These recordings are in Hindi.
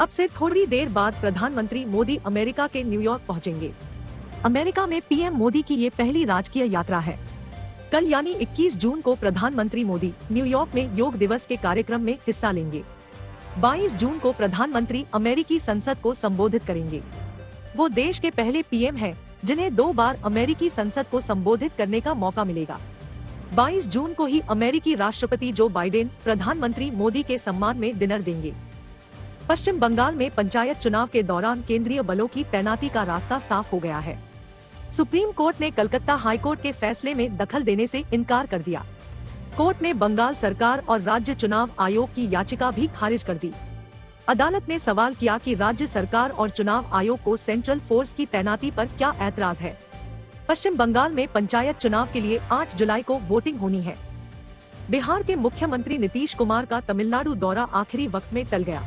अब से थोड़ी देर बाद प्रधानमंत्री मोदी अमेरिका के न्यूयॉर्क पहुंचेंगे। अमेरिका में पीएम मोदी की ये पहली राजकीय यात्रा है। कल यानी 21 जून को प्रधानमंत्री मोदी न्यूयॉर्क में योग दिवस के कार्यक्रम में हिस्सा लेंगे। 22 जून को प्रधानमंत्री अमेरिकी संसद को संबोधित करेंगे। वो देश के पहले पीएम हैं, जिन्हें 2 बार अमेरिकी संसद को संबोधित करने का मौका मिलेगा। 22 जून को ही अमेरिकी राष्ट्रपति जो बाइडेन प्रधानमंत्री मोदी के सम्मान में डिनर देंगे। पश्चिम बंगाल में पंचायत चुनाव के दौरान केंद्रीय बलों की तैनाती का रास्ता साफ हो गया है। सुप्रीम कोर्ट ने कलकत्ता हाई कोर्ट के फैसले में दखल देने से इनकार कर दिया। कोर्ट ने बंगाल सरकार और राज्य चुनाव आयोग की याचिका भी खारिज कर दी। अदालत ने सवाल किया कि राज्य सरकार और चुनाव आयोग को सेंट्रल फोर्स की तैनाती पर क्या ऐतराज है। पश्चिम बंगाल में पंचायत चुनाव के लिए 8 जुलाई को वोटिंग होनी है। बिहार के मुख्यमंत्री नीतीश कुमार का तमिलनाडु दौरा आखिरी वक्त में टल गया।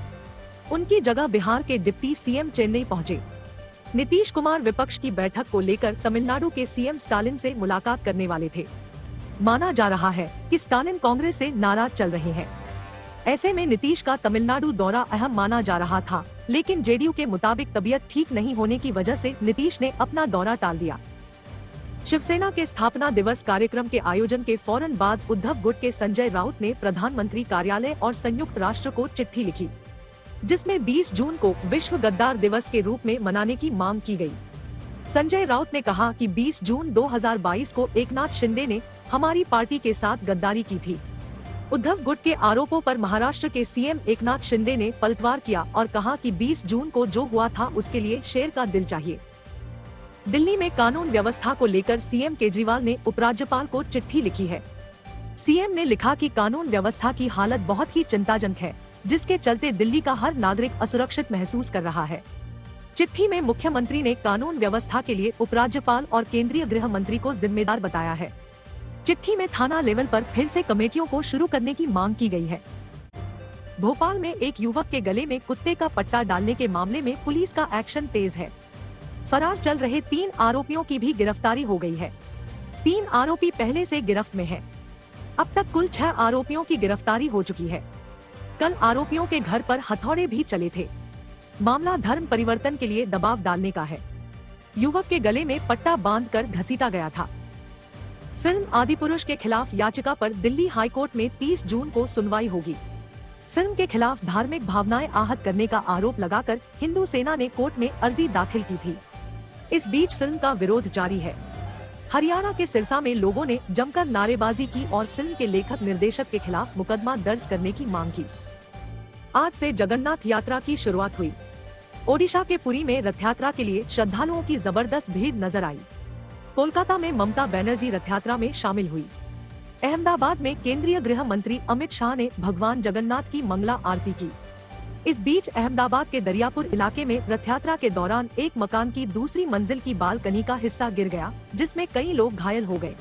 उनकी जगह बिहार के डिप्टी सीएम चेन्नई पहुंचे। नीतीश कुमार विपक्ष की बैठक को लेकर तमिलनाडु के सीएम स्टालिन से मुलाकात करने वाले थे। माना जा रहा है कि स्टालिन कांग्रेस से नाराज चल रहे हैं। ऐसे में नीतीश का तमिलनाडु दौरा अहम माना जा रहा था, लेकिन जेडीयू के मुताबिक तबीयत ठीक नहीं होने की वजह से नीतीश ने अपना दौरा टाल दिया। शिवसेना के स्थापना दिवस कार्यक्रम के आयोजन के फौरन बाद उद्धव गुट के संजय राउत ने प्रधानमंत्री कार्यालय और संयुक्त राष्ट्र को चिट्ठी लिखी, जिसमें 20 जून को विश्व गद्दार दिवस के रूप में मनाने की मांग की गई। संजय राउत ने कहा कि 20 जून 2022 को एकनाथ शिंदे ने हमारी पार्टी के साथ गद्दारी की थी। उद्धव गुट के आरोपों पर महाराष्ट्र के सीएम एकनाथ शिंदे ने पलटवार किया और कहा कि 20 जून को जो हुआ था उसके लिए शेर का दिल चाहिए। दिल्ली में कानून व्यवस्था को लेकर सीएम केजरीवाल ने उपराज्यपाल को चिट्ठी लिखी है। सीएम ने लिखा कि कानून व्यवस्था की हालत बहुत ही चिंताजनक है, जिसके चलते दिल्ली का हर नागरिक असुरक्षित महसूस कर रहा है। चिट्ठी में मुख्यमंत्री ने कानून व्यवस्था के लिए उपराज्यपाल और केंद्रीय गृह मंत्री को जिम्मेदार बताया है। चिट्ठी में थाना लेवल पर फिर से कमेटियों को शुरू करने की मांग की गई है। भोपाल में एक युवक के गले में कुत्ते का पट्टा डालने के मामले में पुलिस का एक्शन तेज है। फरार चल रहे 3 आरोपियों की भी गिरफ्तारी हो गई है। 3 आरोपी पहले से गिरफ्त में हैं। अब तक कुल 6 आरोपियों की गिरफ्तारी हो चुकी है। कल आरोपियों के घर पर हथौड़े भी चले थे। मामला धर्म परिवर्तन के लिए दबाव डालने का है। युवक के गले में पट्टा बांधकर घसीटा गया था। फिल्म आदिपुरुष के खिलाफ याचिका पर दिल्ली हाई कोर्ट में 30 जून को सुनवाई होगी। फिल्म के खिलाफ धार्मिक भावनाएं आहत करने का आरोप लगाकर हिंदू सेना ने कोर्ट में अर्जी दाखिल की थी। इस बीच फिल्म का विरोध जारी है। हरियाणा के सिरसा में लोगों ने जमकर नारेबाजी की और फिल्म के लेखक निर्देशक के खिलाफ मुकदमा दर्ज करने की मांग की। आज से जगन्नाथ यात्रा की शुरुआत हुई। ओडिशा के पुरी में रथ यात्रा के लिए श्रद्धालुओं की जबरदस्त भीड़ नजर आई। कोलकाता में ममता बनर्जी रथ यात्रा में शामिल हुई। अहमदाबाद में केंद्रीय गृह मंत्री अमित शाह ने भगवान जगन्नाथ की मंगला आरती की। इस बीच अहमदाबाद के दरियापुर इलाके में रथ यात्रा के दौरान एक मकान की दूसरी मंजिल की बालकनी का हिस्सा गिर गया, जिसमें कई लोग घायल हो गए।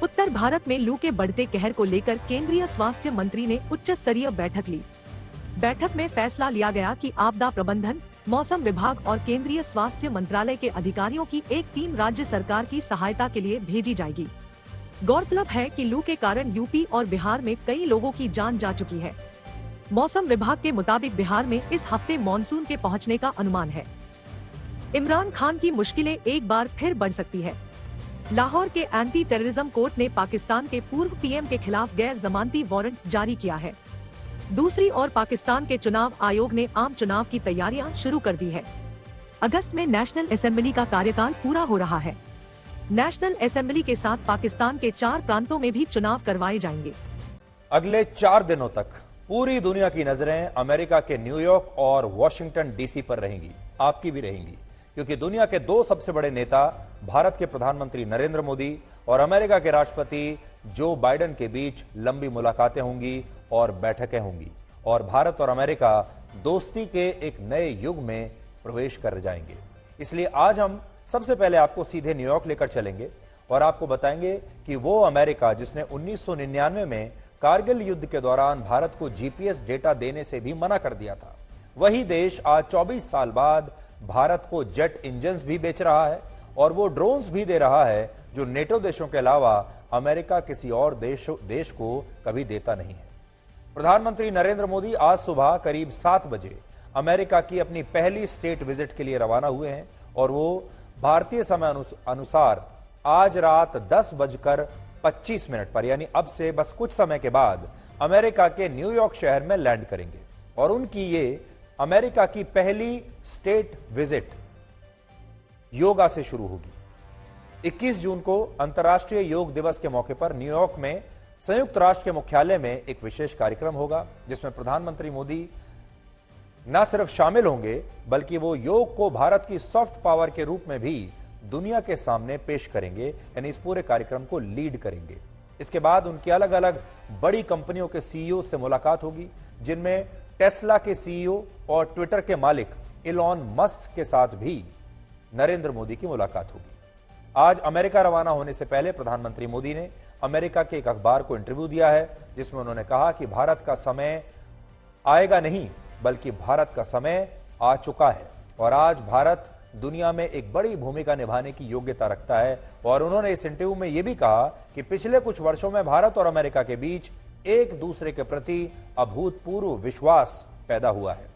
उत्तर भारत में लू के बढ़ते कहर को लेकर केंद्रीय स्वास्थ्य मंत्री ने उच्च स्तरीय बैठक ली। बैठक में फैसला लिया गया कि आपदा प्रबंधन, मौसम विभाग और केंद्रीय स्वास्थ्य मंत्रालय के अधिकारियों की एक टीम राज्य सरकार की सहायता के लिए भेजी जाएगी। गौरतलब है कि लू के कारण यूपी और बिहार में कई लोगों की जान जा चुकी है। मौसम विभाग के मुताबिक बिहार में इस हफ्ते मॉनसून के पहुंचने का अनुमान है। इमरान खान की मुश्किलें एक बार फिर बढ़ सकती है। लाहौर के एंटी टेररिज्म कोर्ट ने पाकिस्तान के पूर्व पीएम के खिलाफ गैर जमानती वारंट जारी किया है। दूसरी ओर पाकिस्तान के चुनाव आयोग ने आम चुनाव की तैयारियां शुरू कर दी है। अगस्त में नेशनल असेंबली का कार्यकाल पूरा हो रहा है। नेशनल असेंबली के साथ पाकिस्तान के 4 प्रांतों में भी चुनाव करवाए जाएंगे। अगले 4 दिनों तक पूरी दुनिया की नजरें अमेरिका के न्यूयॉर्क और वॉशिंगटन डीसी पर रहेंगी, आपकी भी रहेंगी, क्योंकि दुनिया के 2 सबसे बड़े नेता भारत के प्रधानमंत्री नरेंद्र मोदी और अमेरिका के राष्ट्रपति जो बाइडेन के बीच लंबी मुलाकातें होंगी और बैठकें होंगी और भारत और अमेरिका दोस्ती के एक नए युग में प्रवेश कर जाएंगे। इसलिए आज हम सबसे पहले आपको सीधे न्यूयॉर्क लेकर चलेंगे और आपको बताएंगे कि वो अमेरिका जिसने 1999 में कारगिल युद्ध के दौरान भारत को जीपीएस डेटा देने से भी मना कर दिया था, वही देश आज 24 साल बाद भारत को जेट इंजन्स भी बेच रहा है और वो ड्रोन्स भी दे रहा है जो नेटो देशों के अलावा अमेरिका किसी और देश को कभी देता नहीं है। प्रधानमंत्री नरेंद्र मोदी आज सुबह करीब 7 बजे अमेरिका की अपनी पहली स्टेट विजिट के लिए रवाना हुए हैं और वो भारतीय समय अनुसार आज रात 10:25 पर यानी अब से बस कुछ समय के बाद अमेरिका के न्यूयॉर्क शहर में लैंड करेंगे और उनकी ये अमेरिका की पहली स्टेट विजिट योगा से शुरू होगी। 21 जून को अंतर्राष्ट्रीय योग दिवस के मौके पर न्यूयॉर्क में संयुक्त राष्ट्र के मुख्यालय में एक विशेष कार्यक्रम होगा जिसमें प्रधानमंत्री मोदी न सिर्फ शामिल होंगे बल्कि वो योग को भारत की सॉफ्ट पावर के रूप में भी दुनिया के सामने पेश करेंगे, यानी इस पूरे कार्यक्रम को लीड करेंगे। इसके बाद उनकी अलग अलग बड़ी कंपनियों के सीईओ से मुलाकात होगी जिनमें टेस्ला के सीईओ और ट्विटर के मालिक इलॉन मस्क के साथ भी नरेंद्र मोदी की मुलाकात होगी। आज अमेरिका रवाना होने से पहले प्रधानमंत्री मोदी ने अमेरिका के एक अखबार को इंटरव्यू दिया है जिसमें उन्होंने कहा कि भारत का समय आएगा नहीं बल्कि भारत का समय आ चुका है और आज भारत दुनिया में एक बड़ी भूमिका निभाने की योग्यता रखता है। और उन्होंने इस इंटरव्यू में यह भी कहा कि पिछले कुछ वर्षों में भारत और अमेरिका के बीच एक दूसरे के प्रति अभूतपूर्व विश्वास पैदा हुआ है।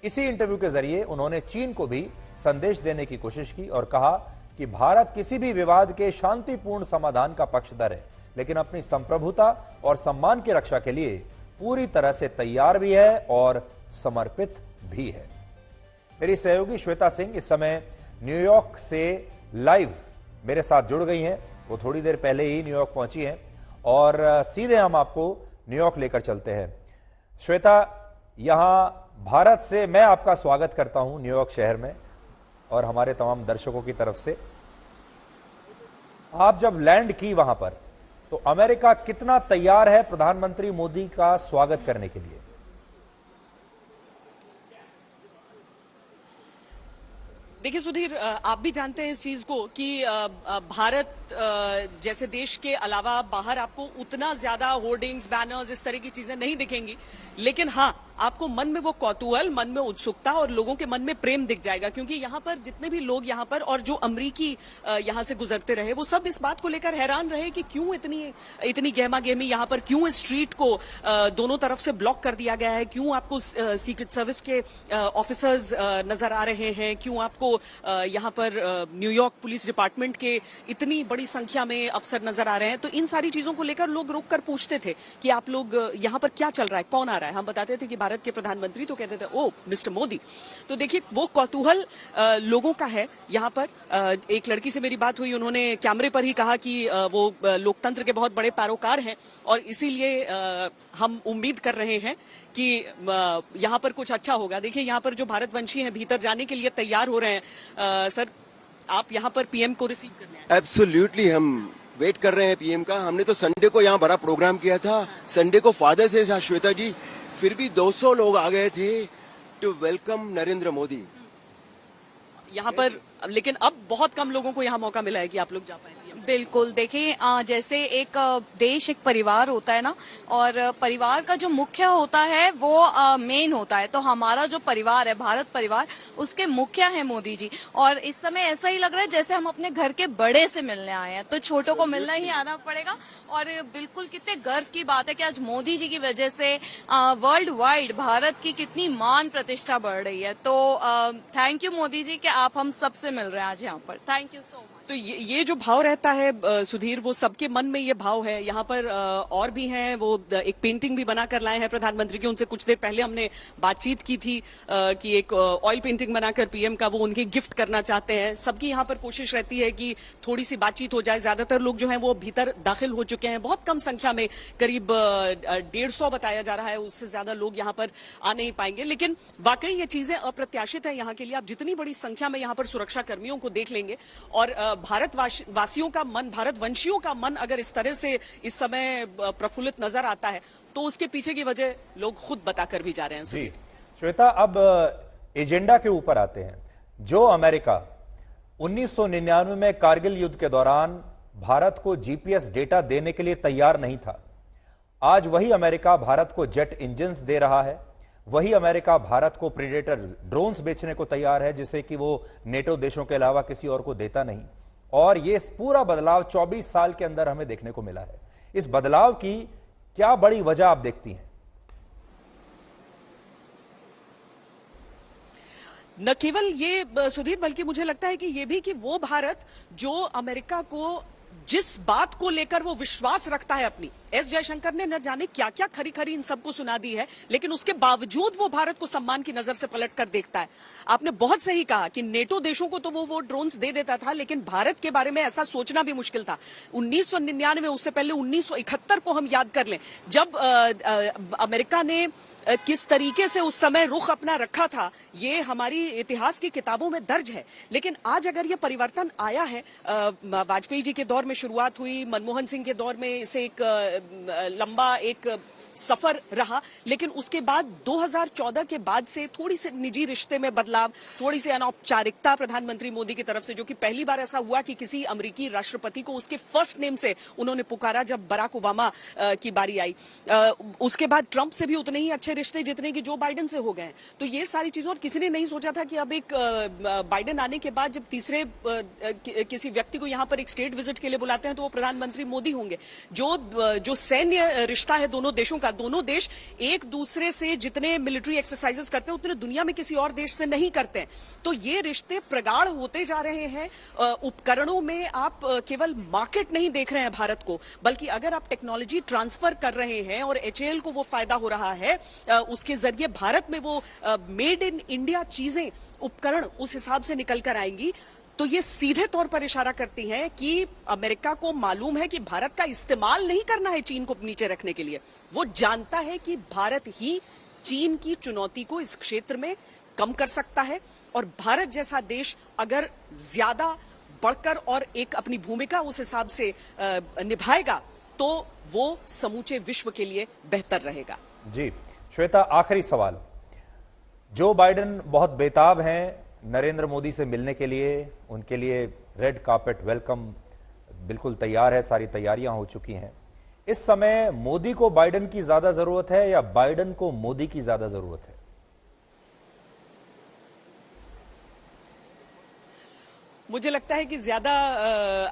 इसी इंटरव्यू के जरिए उन्होंने चीन को भी संदेश देने की कोशिश की और कहा कि भारत किसी भी विवाद के शांतिपूर्ण समाधान का पक्षधर है लेकिन अपनी संप्रभुता और सम्मान की रक्षा के लिए पूरी तरह से तैयार भी है और समर्पित भी है। मेरी सहयोगी श्वेता सिंह इस समय न्यूयॉर्क से लाइव मेरे साथ जुड़ गई हैं। वो थोड़ी देर पहले ही न्यूयॉर्क पहुंची हैं और सीधे हम आपको न्यूयॉर्क लेकर चलते हैं। श्वेता, यहां भारत से मैं आपका स्वागत करता हूं न्यूयॉर्क शहर में और हमारे तमाम दर्शकों की तरफ से। आप जब लैंड की वहां पर तो अमेरिका कितना तैयार है प्रधानमंत्री मोदी का स्वागत करने के लिए? देखिए सुधीर, आप भी जानते हैं इस चीज को कि भारत जैसे देश के अलावा बाहर आपको उतना ज्यादा होर्डिंग्स, बैनर्स, इस तरह की चीजें नहीं दिखेंगी, लेकिन हाँ, आपको मन में वो कौतूहल, मन में उत्सुकता और लोगों के मन में प्रेम दिख जाएगा क्योंकि यहाँ पर जितने भी लोग यहाँ पर और जो अमरीकी यहाँ से गुजरते रहे वो सब इस बात को लेकर हैरान रहे कि क्यों इतनी गहमा गहमी यहाँ पर, क्यों इस स्ट्रीट को दोनों तरफ से ब्लॉक कर दिया गया है, क्यों आपको सीक्रेट सर्विस के ऑफिसर्स नजर आ रहे हैं, क्यों आपको यहाँ पर न्यूयॉर्क पुलिस डिपार्टमेंट के इतनी बड़ी संख्या में अफसर नजर आ रहे हैं। तो इन सारी चीजों को लेकर लोग रोक कर पूछते थे कि आप लोग यहाँ पर क्या चल रहा है, कौन आ रहा है। हम बताते थे कि भारत के प्रधानमंत्री, तो कहते थे ओ मिस्टर मोदी। तो देखिए वो कौतूहल लोगों का है यहाँ पर। एक लड़की से मेरी बात हुई, उन्होंने कैमरे पर ही कहा कि वो लोकतंत्र के बहुत बड़े पैरोकार हैं और इसीलिए हम उम्मीद कर रहे हैं कि यहाँ पर कुछ अच्छा होगा। देखिए यहाँ पर जो भारतवंशी हैं भीतर जाने के लिए तैयार हो रहे हैं। सर, आप यहाँ पर पीएम को रिसीव करने आए? एब्सोल्युटली, हम वेट कर रहे हैं पीएम का। हमने तो संडे को यहाँ बड़ा प्रोग्राम किया था, संडे को फादर्स डे था श्वेता जी, फिर भी 200 लोग आ गए थे टू वेलकम नरेंद्र मोदी यहाँ पर। लेकिन अब बहुत कम लोगों को यहाँ मौका मिला है कि आप लोग जा पाए। बिल्कुल, देखिए जैसे एक देश एक परिवार होता है ना, और परिवार का जो मुख्य होता है वो मेन होता है। तो हमारा जो परिवार है, भारत परिवार, उसके मुखिया है मोदी जी। और इस समय ऐसा ही लग रहा है जैसे हम अपने घर के बड़े से मिलने आए हैं, तो छोटों को मिलना ही आना पड़ेगा। और बिल्कुल कितने गर्व की बात है कि आज मोदी जी की वजह से वर्ल्ड वाइड भारत की कितनी मान प्रतिष्ठा बढ़ रही है। तो थैंक यू मोदी जी कि आप हम सबसे मिल रहे हैं आज यहाँ पर। Thank you so much. तो ये जो भाव रहता है सुधीर, वो सबके मन में ये भाव है। यहाँ पर और भी हैं, वो एक पेंटिंग भी बनाकर लाए हैं प्रधानमंत्री की। उनसे कुछ देर पहले हमने बातचीत की थी कि एक ऑयल पेंटिंग बनाकर पीएम का वो उनके गिफ्ट करना चाहते हैं। सबकी यहाँ पर कोशिश रहती है कि थोड़ी सी बातचीत हो जाए। ज्यादातर लोग जो हैं वो भीतर दाखिल हो चुके हैं, बहुत कम संख्या में, करीब 150 बताया जा रहा है, उससे ज्यादा लोग यहाँ पर आ नहीं पाएंगे। लेकिन वाकई ये चीजें अप्रत्याशित है यहाँ के लिए। आप जितनी बड़ी संख्या में यहाँ पर सुरक्षा कर्मियों को देख लेंगे और भारत वासियों का मन, भारतवंशियों का मन अगर इस तरह से इस समय प्रफुल्लित नजर आता है तो उसके पीछे की वजह लोग खुद बताकर भी जा रहे हैं। जी श्वेता, अब एजेंडा के ऊपर आते हैं। जो अमेरिका 1999 में कारगिल युद्ध के दौरान भारत को जीपीएस डेटा देने के लिए तैयार नहीं था, आज वही अमेरिका भारत को जेट इंजन्स दे रहा है। वही अमेरिका भारत को प्रीडेटर ड्रोन्स बेचने को तैयार है, जिसे कि वो नेटो देशों के अलावा किसी और को देता नहीं। और ये पूरा बदलाव 24 साल के अंदर हमें देखने को मिला है। इस बदलाव की क्या बड़ी वजह आप देखती हैं? न केवल ये सुधीर, बल्कि मुझे लगता है कि ये भी कि वो भारत जो अमेरिका को जिस बात को लेकर वो विश्वास रखता है अपनी, एस जयशंकर ने न जाने क्या क्या खरी खरी इन सबको सुना दी है, लेकिन उसके बावजूद वो भारत को सम्मान की नजर से पलट कर देखता है। आपने बहुत सही कहा कि नेटो देशों को तो वो ड्रोन्स दे देता था, लेकिन भारत के बारे में ऐसा सोचना भी मुश्किल था। 1999, उससे पहले 1971 को हम याद कर लें, जब अमेरिका ने किस तरीके से उस समय रुख अपना रखा था, ये हमारी इतिहास की किताबों में दर्ज है। लेकिन आज अगर ये परिवर्तन आया है, वाजपेयी जी के दौर में शुरुआत हुई, मनमोहन सिंह के दौर में इसे एक लंबा एक सफर रहा, लेकिन उसके बाद 2014 के बाद से थोड़ी सी निजी रिश्ते में बदलाव, थोड़ी सी अनौपचारिकता प्रधानमंत्री मोदी की तरफ से, जो कि पहली बार ऐसा हुआ कि किसी अमेरिकी राष्ट्रपति को उसके फर्स्ट नेम से उन्होंने पुकारा जब बराक ओबामा की बारी आई। उसके बाद ट्रंप से भी उतने ही अच्छे रिश्ते जितने कि जो बाइडेन से हो गए हैं। तो ये सारी चीजें, और किसी ने नहीं सोचा था कि अब एक बाइडेन आने के बाद जब तीसरे किसी व्यक्ति को यहां पर एक स्टेट विजिट के लिए बुलाते हैं तो वो प्रधानमंत्री मोदी होंगे। जो सैन्य रिश्ता है दोनों देशों, दोनों देश एक दूसरे से जितने मिलिट्री एक्सरसाइजेस करते हैं उतने दुनिया में किसी और देश से नहीं करते हैं। तो ये रिश्ते प्रगाढ़ होते जा रहे हैं। उपकरणों में आप केवल मार्केट नहीं देख रहे हैं भारत को, बल्कि अगर आप टेक्नोलॉजी ट्रांसफर कर रहे हैं और एचएएल को वो फायदा हो रहा है, उसके जरिए भारत में वो मेड इन इंडिया चीजें, उपकरण उस हिसाब से निकल कर आएंगी। तो ये सीधे तौर पर इशारा करती हैं कि अमेरिका को मालूम है कि भारत का इस्तेमाल नहीं करना है चीन को नीचे रखने के लिए। वो जानता है कि भारत ही चीन की चुनौती को इस क्षेत्र में कम कर सकता है, और भारत जैसा देश अगर ज्यादा बढ़कर और एक अपनी भूमिका उस हिसाब से निभाएगा तो वो समूचे विश्व के लिए बेहतर रहेगा। जी श्वेता, आखिरी सवाल। जो बाइडेन बहुत बेताब हैं नरेंद्र मोदी से मिलने के लिए, उनके लिए रेड कार्पेट वेलकम बिल्कुल तैयार है, सारी तैयारियां हो चुकी हैं। इस समय मोदी को बाइडेन की ज्यादा जरूरत है या बाइडेन को मोदी की ज्यादा जरूरत है? मुझे लगता है कि ज्यादा,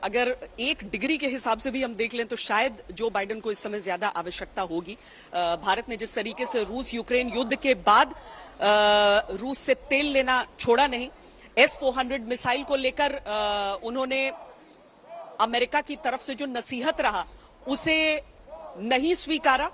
अगर 1 डिग्री के हिसाब से भी हम देख लें तो शायद जो बाइडेन को इस समय ज्यादा आवश्यकता होगी। भारत ने जिस तरीके से रूस यूक्रेन युद्ध के बाद रूस से तेल लेना छोड़ा नहीं, S-400 मिसाइल को लेकर उन्होंने अमेरिका की तरफ से जो नसीहत रहा उसे नहीं स्वीकारा।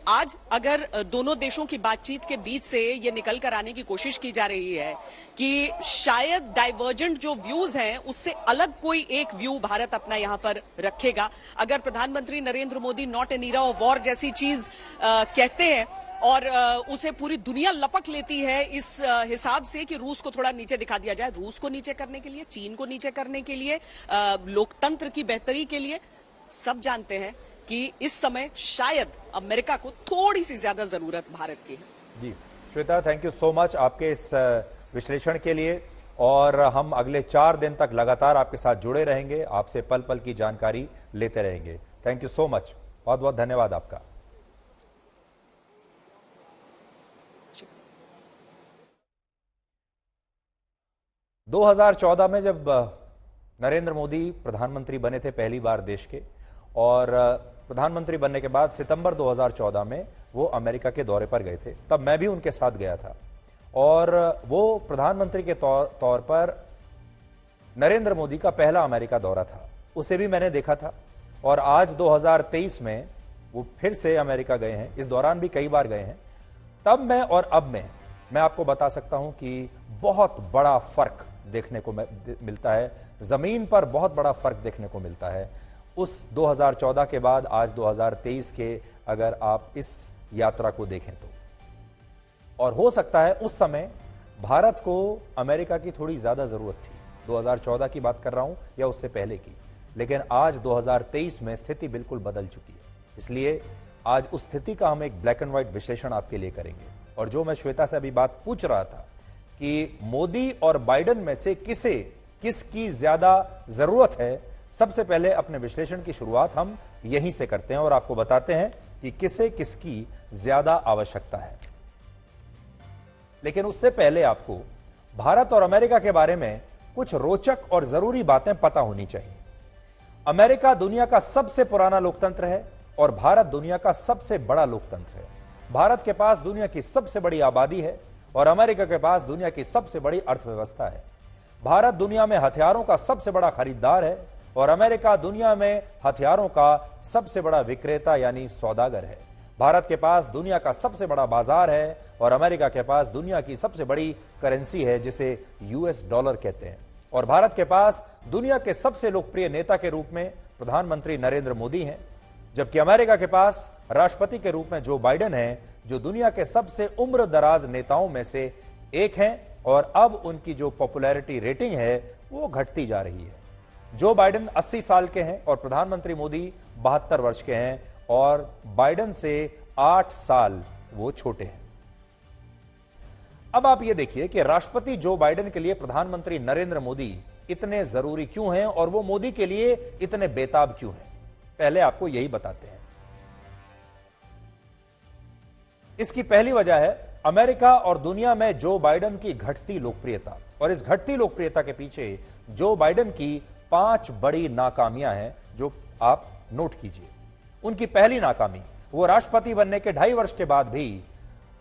आज अगर दोनों देशों की बातचीत के बीच से ये निकल कर आने की कोशिश की जा रही है कि शायद डाइवर्जेंट जो व्यूज हैं उससे अलग कोई एक व्यू भारत अपना यहां पर रखेगा, अगर प्रधानमंत्री Narendra Modi not an era of war जैसी चीज कहते हैं और उसे पूरी दुनिया लपक लेती है इस हिसाब से कि रूस को थोड़ा नीचे दिखा दिया जाए, रूस को नीचे करने के लिए, चीन को नीचे करने के लिए, लोकतंत्र की बेहतरी के लिए, सब जानते हैं कि इस समय शायद अमेरिका को थोड़ी सी ज्यादा जरूरत भारत की है। जी Shweta, thank you so much आपके इस विश्लेषण के लिए, और हम अगले 4 दिन तक लगातार आपके साथ जुड़े रहेंगे, आपसे पल पल की जानकारी लेते रहेंगे। थैंक यू सो मच, बहुत बहुत धन्यवाद आपका। – 2014 में जब नरेंद्र मोदी प्रधानमंत्री बने थे पहली बार देश के, और प्रधानमंत्री बनने के बाद सितंबर 2014 में वो अमेरिका के दौरे पर गए थे, तब मैं भी उनके साथ गया था, और वो प्रधानमंत्री के तौर पर नरेंद्र मोदी का पहला अमेरिका दौरा था। उसे भी मैंने देखा था, और आज 2023 में वो फिर से अमेरिका गए हैं। इस दौरान भी कई बार गए हैं। तब में और अब में मैं आपको बता सकता हूं कि बहुत बड़ा फर्क देखने को मिलता है, जमीन पर बहुत बड़ा फर्क देखने को मिलता है। उस 2014 के बाद आज 2023 के अगर आप इस यात्रा को देखें तो, और हो सकता है उस समय भारत को अमेरिका की थोड़ी ज्यादा जरूरत थी, 2014 की बात कर रहा हूं या उससे पहले की, लेकिन आज 2023 में स्थिति बिल्कुल बदल चुकी है। इसलिए आज उस स्थिति का हम एक ब्लैक एंड व्हाइट विश्लेषण आपके लिए करेंगे। और जो मैं श्वेता से अभी बात पूछ रहा था कि मोदी और बाइडेन में से किसकी ज्यादा जरूरत है, सबसे पहले अपने विश्लेषण की शुरुआत हम यहीं से करते हैं और आपको बताते हैं कि किसे किसकी ज्यादा आवश्यकता है। लेकिन उससे पहले आपको भारत और अमेरिका के बारे में कुछ रोचक और जरूरी बातें पता होनी चाहिए। अमेरिका दुनिया का सबसे पुराना लोकतंत्र है और भारत दुनिया का सबसे बड़ा लोकतंत्र है। भारत के पास दुनिया की सबसे बड़ी आबादी है और अमेरिका के पास दुनिया की सबसे बड़ी अर्थव्यवस्था है। भारत दुनिया में हथियारों का सबसे बड़ा खरीदार है और अमेरिका दुनिया में हथियारों का सबसे बड़ा विक्रेता यानी सौदागर है। भारत के पास दुनिया का सबसे बड़ा बाजार है और अमेरिका के पास दुनिया की सबसे बड़ी करेंसी है जिसे यूएस डॉलर कहते हैं। और भारत के पास दुनिया के सबसे लोकप्रिय नेता के रूप में प्रधानमंत्री नरेंद्र मोदी हैं, जबकि अमेरिका के पास राष्ट्रपति के रूप में जो बाइडेन हैं, जो दुनिया के सबसे उम्र दराज नेताओं में से एक हैं और अब उनकी जो पॉपुलैरिटी रेटिंग है वो घटती जा रही है। जो बाइडेन 80 साल के हैं और प्रधानमंत्री मोदी 72 वर्ष के हैं और बाइडेन से 8 साल वो छोटे हैं। अब आप ये देखिए कि राष्ट्रपति जो बाइडेन के लिए प्रधानमंत्री नरेंद्र मोदी इतने जरूरी क्यों हैं और वो मोदी के लिए इतने बेताब क्यों हैं। पहले आपको यही बताते हैं। इसकी पहली वजह है अमेरिका और दुनिया में जो बाइडेन की घटती लोकप्रियता, और इस घटती लोकप्रियता के पीछे जो बाइडेन की 5 बड़ी नाकामियां हैं जो आप नोट कीजिए। उनकी पहली नाकामी, वो राष्ट्रपति बनने के 2.5 वर्ष के बाद भी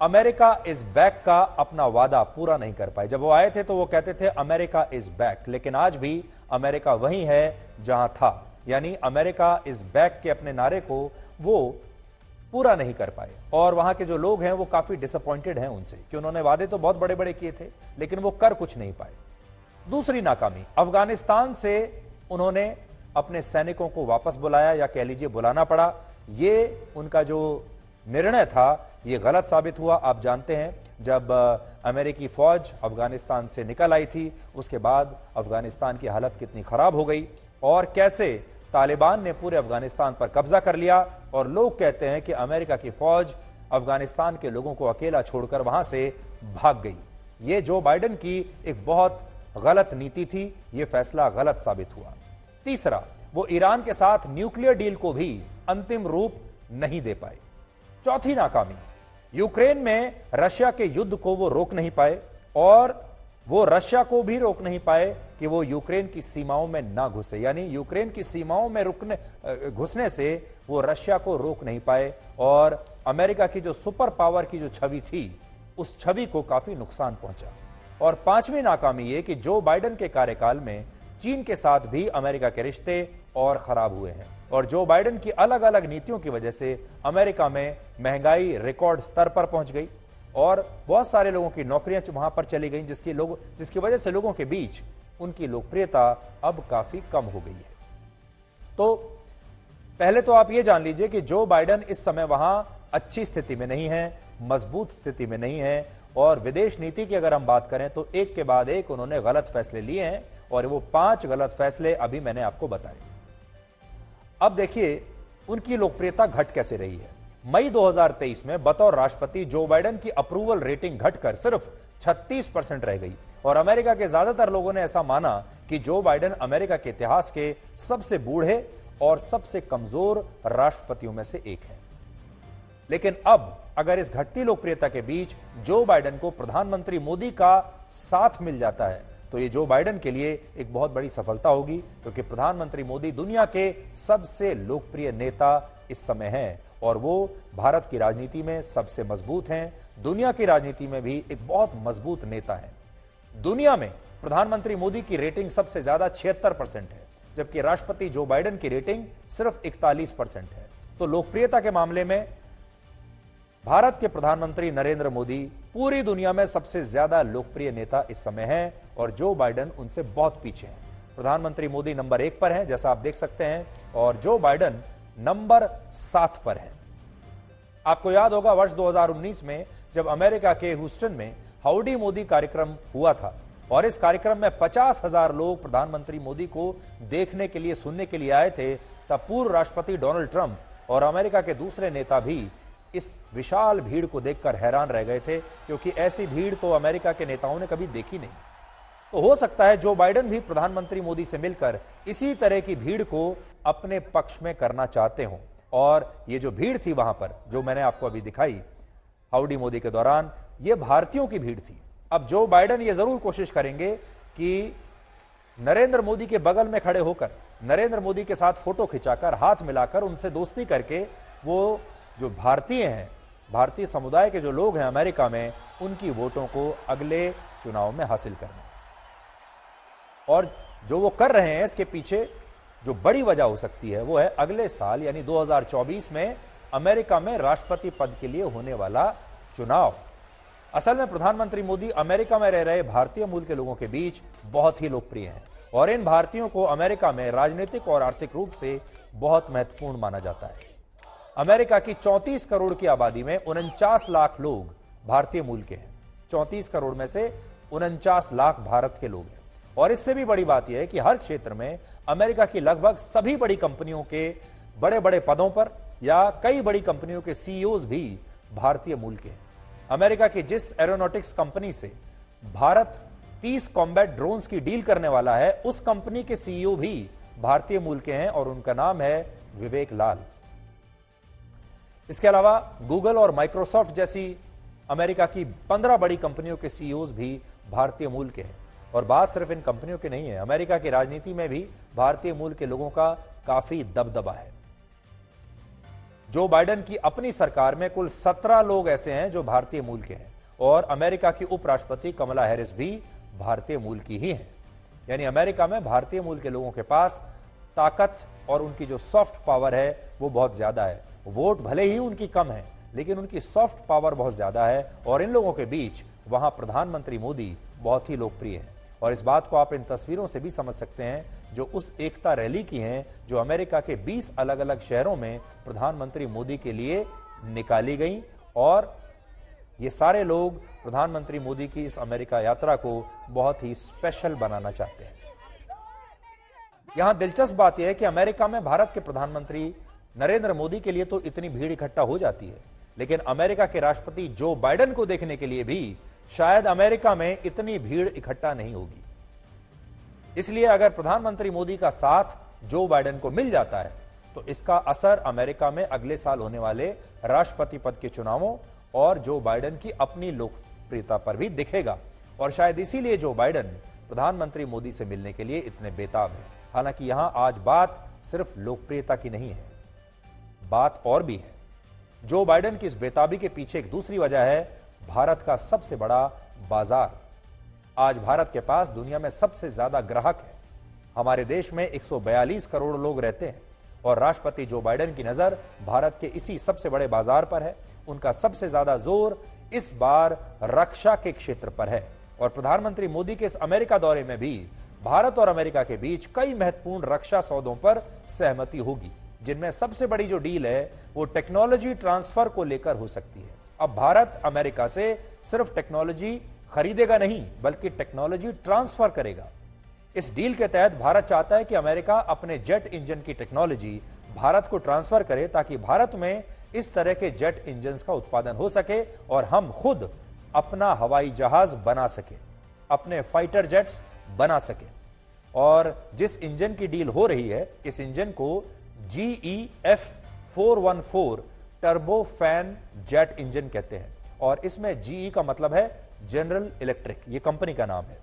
अमेरिका इज बैक का अपना वादा पूरा नहीं कर पाए। जब वो आए थे तो वो कहते थे अमेरिका इज बैक, लेकिन आज भी अमेरिका वही है जहां था, यानी अमेरिका इज बैक के अपने नारे को वो पूरा नहीं कर पाए। और वहां के जो लोग हैं वो काफी डिसअपॉइंटेड हैं उनसे कि उन्होंने वादे तो बहुत बड़े बड़े किए थे लेकिन वो कर कुछ नहीं पाए। दूसरी नाकामी, अफगानिस्तान से उन्होंने अपने सैनिकों को वापस बुलाया या कह लीजिए बुलाना पड़ा। ये उनका जो निर्णय था ये गलत साबित हुआ। आप जानते हैं जब अमेरिकी फौज अफगानिस्तान से निकल आई थी उसके बाद अफगानिस्तान की हालत कितनी खराब हो गई और कैसे तालिबान ने पूरे अफगानिस्तान पर कब्जा कर लिया। और लोग कहते हैं कि अमेरिका की फौज अफगानिस्तान के लोगों को अकेला छोड़कर वहां से भाग गई। ये जो बाइडेन की एक बहुत गलत नीति थी, ये फैसला गलत साबित हुआ। तीसरा, वो ईरान के साथ न्यूक्लियर डील को भी अंतिम रूप नहीं दे पाए। चौथी नाकामी, यूक्रेन में रशिया के युद्ध को वो रोक नहीं पाए और वो रशिया को भी रोक नहीं पाए कि वो यूक्रेन की सीमाओं में ना घुसे, यानी यूक्रेन की सीमाओं में घुसने से वो रशिया को रोक नहीं पाए और अमेरिका की जो सुपर पावर की जो छवि थी उस छवि को काफी नुकसान पहुंचा। और पांचवी नाकामी ये कि जो बाइडेन के कार्यकाल में चीन के साथ भी अमेरिका के रिश्ते और खराब हुए हैं और जो बाइडेन की अलग अलग नीतियों की वजह से अमेरिका में महंगाई रिकॉर्ड स्तर पर पहुंच गई और बहुत सारे लोगों की नौकरियां वहां पर चली गई, जिसकी वजह से लोगों के बीच उनकी लोकप्रियता अब काफी कम हो गई है। तो पहले तो आप ये जान लीजिए कि जो बाइडेन इस समय वहां अच्छी स्थिति में नहीं है, मजबूत स्थिति में नहीं है और विदेश नीति की अगर हम बात करें तो एक के बाद एक उन्होंने गलत फैसले लिए हैं और वो 5 गलत फैसले अभी मैंने आपको बताए। अब देखिए उनकी लोकप्रियता घट कैसे रही है। मई 2023 में बतौर राष्ट्रपति जो बाइडेन की अप्रूवल रेटिंग घटकर सिर्फ 36% रह गई और अमेरिका के ज्यादातर लोगों ने ऐसा माना कि जो बाइडेन अमेरिका के इतिहास के सबसे बूढ़े और सबसे कमजोर राष्ट्रपतियों में से एक है। लेकिन अब अगर इस घटती लोकप्रियता के बीच जो बाइडेन को प्रधानमंत्री मोदी का साथ मिल जाता है तो ये जो बाइडेन के लिए एक बहुत बड़ी सफलता होगी, क्योंकि प्रधानमंत्री मोदी दुनिया के सबसे लोकप्रिय नेता इस समय हैं और वो भारत की राजनीति में सबसे मजबूत हैं, दुनिया की राजनीति में भी एक बहुत मजबूत नेता है। दुनिया में प्रधानमंत्री मोदी की रेटिंग सबसे ज्यादा 76% है, जबकि राष्ट्रपति जो बाइडेन की रेटिंग सिर्फ 41% है। तो लोकप्रियता के मामले में भारत के प्रधानमंत्री नरेंद्र मोदी पूरी दुनिया में सबसे ज्यादा लोकप्रिय नेता इस समय हैं और जो बाइडेन उनसे बहुत पीछे हैं। प्रधानमंत्री मोदी नंबर 1 पर हैं जैसा आप देख सकते हैं और जो बाइडेन नंबर 7 पर है। आपको याद होगा वर्ष 2019 में जब अमेरिका के ह्यूस्टन में हाउडी मोदी कार्यक्रम हुआ था और इस कार्यक्रम में 50,000 लोग प्रधानमंत्री मोदी को देखने के लिए, सुनने के लिए आए थे, तब पूर्व राष्ट्रपति डोनाल्ड ट्रंप और अमेरिका के दूसरे नेता भी इस विशाल भीड़ को देखकर हैरान रह गए थे, क्योंकि ऐसी भीड़ तो अमेरिका के नेताओं ने कभी देखी नहीं। तो हो सकता है जो बाइडेन भी प्रधानमंत्री मोदी से मिलकर इसी तरह की भीड़ को अपने पक्ष में करना चाहते हों। और ये जो भीड़ थी वहां पर जो मैंने आपको अभी दिखाई हाउडी मोदी के दौरान, ये भारतीयों की भीड़ थी। अब जो बाइडेन ये जरूर कोशिश करेंगे कि नरेंद्र मोदी के बगल में खड़े होकर, नरेंद्र मोदी के साथ फोटो खिंचाकर, हाथ मिलाकर, उनसे दोस्ती करके वो जो भारतीय हैं भारतीय समुदाय के जो लोग हैं अमेरिका में, उनकी वोटों को अगले चुनाव में हासिल करना। और जो वो कर रहे हैं, इसके पीछे जो बड़ी वजह हो सकती है वो है अगले साल यानी 2024 में अमेरिका में राष्ट्रपति पद के लिए होने वाला चुनाव। असल में प्रधानमंत्री मोदी अमेरिका में रह रहे भारतीय मूल के लोगों के बीच बहुत ही लोकप्रिय हैं और इन भारतीयों को अमेरिका में राजनीतिक और आर्थिक रूप से बहुत महत्वपूर्ण माना जाता है। अमेरिका की 34 करोड़ की आबादी में 49 लाख लोग भारतीय मूल के हैं। 34 करोड़ में से 49 लाख भारत के लोग हैं। और इससे भी बड़ी बात यह है कि हर क्षेत्र में अमेरिका की लगभग सभी बड़ी कंपनियों के बड़े बड़े पदों पर या कई बड़ी कंपनियों के सीईओज भी भारतीय मूल के हैं। अमेरिका की जिस एरोनॉटिक्स कंपनी से भारत 30 कॉम्बैट ड्रोन्स की डील करने वाला है, उस कंपनी के सीईओ भी भारतीय मूल के हैं और उनका नाम है विवेक लाल। इसके अलावा गूगल और माइक्रोसॉफ्ट जैसी अमेरिका की 15 बड़ी कंपनियों के सीईओज भी भारतीय मूल के हैं। और बात सिर्फ इन कंपनियों की नहीं है, अमेरिका की राजनीति में भी भारतीय मूल के लोगों का काफी दबदबा है। जो बाइडेन की अपनी सरकार में कुल 17 लोग ऐसे हैं जो भारतीय मूल के हैं और अमेरिका की उपराष्ट्रपति कमला हैरिस भी भारतीय मूल की ही हैं। यानी अमेरिका में भारतीय मूल के लोगों के पास ताकत और उनकी जो सॉफ्ट पावर है वो बहुत ज्यादा है। वोट भले ही उनकी कम है, लेकिन उनकी सॉफ्ट पावर बहुत ज्यादा है और इन लोगों के बीच वहां प्रधानमंत्री मोदी बहुत ही लोकप्रिय है। और इस बात को आप इन तस्वीरों से भी समझ सकते हैं जो उस एकता रैली की हैं जो अमेरिका के 20 अलग अलग शहरों में प्रधानमंत्री मोदी के लिए निकाली गई। और ये सारे लोग प्रधानमंत्री मोदी की इस अमेरिका यात्रा को बहुत ही स्पेशल बनाना चाहते हैं। यहां दिलचस्प बात यह है कि अमेरिका में भारत के प्रधानमंत्री नरेंद्र मोदी के लिए तो इतनी भीड़ इकट्ठा हो जाती है, लेकिन अमेरिका के राष्ट्रपति जो बाइडेन को देखने के लिए भी शायद अमेरिका में इतनी भीड़ इकट्ठा नहीं होगी। इसलिए अगर प्रधानमंत्री मोदी का साथ जो बाइडेन को मिल जाता है तो इसका असर अमेरिका में अगले साल होने वाले राष्ट्रपति पद के चुनावों और जो बाइडेन की अपनी लोकप्रियता पर भी दिखेगा। और शायद इसीलिए जो बाइडेन प्रधानमंत्री मोदी से मिलने के लिए इतने बेताब हैं। हालांकि यहां आज बात सिर्फ लोकप्रियता की नहीं है, बात और भी है। जो बाइडेन की इस बेताबी के पीछे एक दूसरी वजह है भारत का सबसे बड़ा बाजार। आज भारत के पास दुनिया में सबसे ज्यादा ग्राहक है। हमारे देश में 142 करोड़ लोग रहते हैं और राष्ट्रपति जो बाइडेन की नजर भारत के इसी सबसे बड़े बाजार पर है। उनका सबसे ज्यादा जोर इस बार रक्षा के क्षेत्र पर है और प्रधानमंत्री मोदी के इस अमेरिका दौरे में भी भारत और अमेरिका के बीच कई महत्वपूर्ण रक्षा सौदों पर सहमति होगी, जिनमें सबसे बड़ी जो डील है वो टेक्नोलॉजी ट्रांसफर को लेकर हो सकती है। अब भारत अमेरिका से सिर्फ टेक्नोलॉजी खरीदेगा नहीं, बल्कि टेक्नोलॉजी ट्रांसफर करेगा। इस डील के तहत भारत चाहता है कि अमेरिका अपने जेट इंजन की टेक्नोलॉजी भारत को ट्रांसफर करे ताकि भारत में इस तरह के जेट इंजन का उत्पादन हो सके और हम खुद अपना हवाई जहाज बना सके, अपने फाइटर जेट्स बना सके। और जिस इंजन की डील हो रही है, इस इंजन को GEF 414 turbo fan jet engine कहते हैं और इसमें GE का मतलब है जनरल इलेक्ट्रिक, ये कंपनी का नाम है।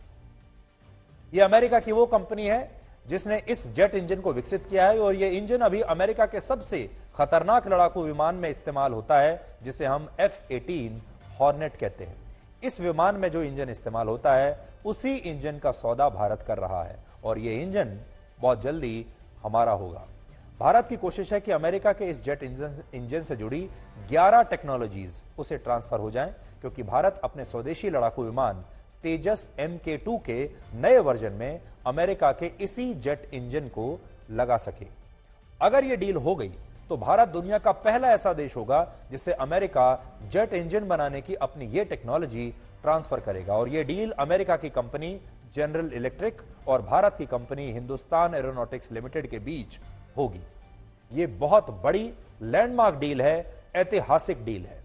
ये अमेरिका की वो कंपनी है जिसने इस जेट इंजन को विकसित किया है और ये इंजन अभी अमेरिका के सबसे खतरनाक लड़ाकू विमान में इस्तेमाल होता है, जिसे हम F-18 हॉर्नेट कहते हैं। इस विमान में जो इंजन इस्तेमाल होता है उसी इंजन का सौदा भारत कर रहा है और यह इंजन बहुत जल्दी हमारा होगा। भारत की कोशिश है कि अमेरिका के इस जेट इंजन से जुड़ी 11 टेक्नोलॉजीज उसे ट्रांसफर हो जाएं, क्योंकि भारत अपने स्वदेशी लड़ाकू विमान तेजस MK2 के नए वर्जन में अमेरिका के इसी जेट इंजन को लगा सके। अगर यह डील हो गई तो भारत दुनिया का पहला ऐसा देश होगा जिससे अमेरिका जेट इंजन बनाने की अपनी यह टेक्नोलॉजी ट्रांसफर करेगा। और यह डील अमेरिका की कंपनी जनरल इलेक्ट्रिक और भारत की कंपनी हिंदुस्तान एरोनॉटिक्स लिमिटेड के बीच होगी। यह बहुत बड़ी लैंडमार्क डील है, ऐतिहासिक डील है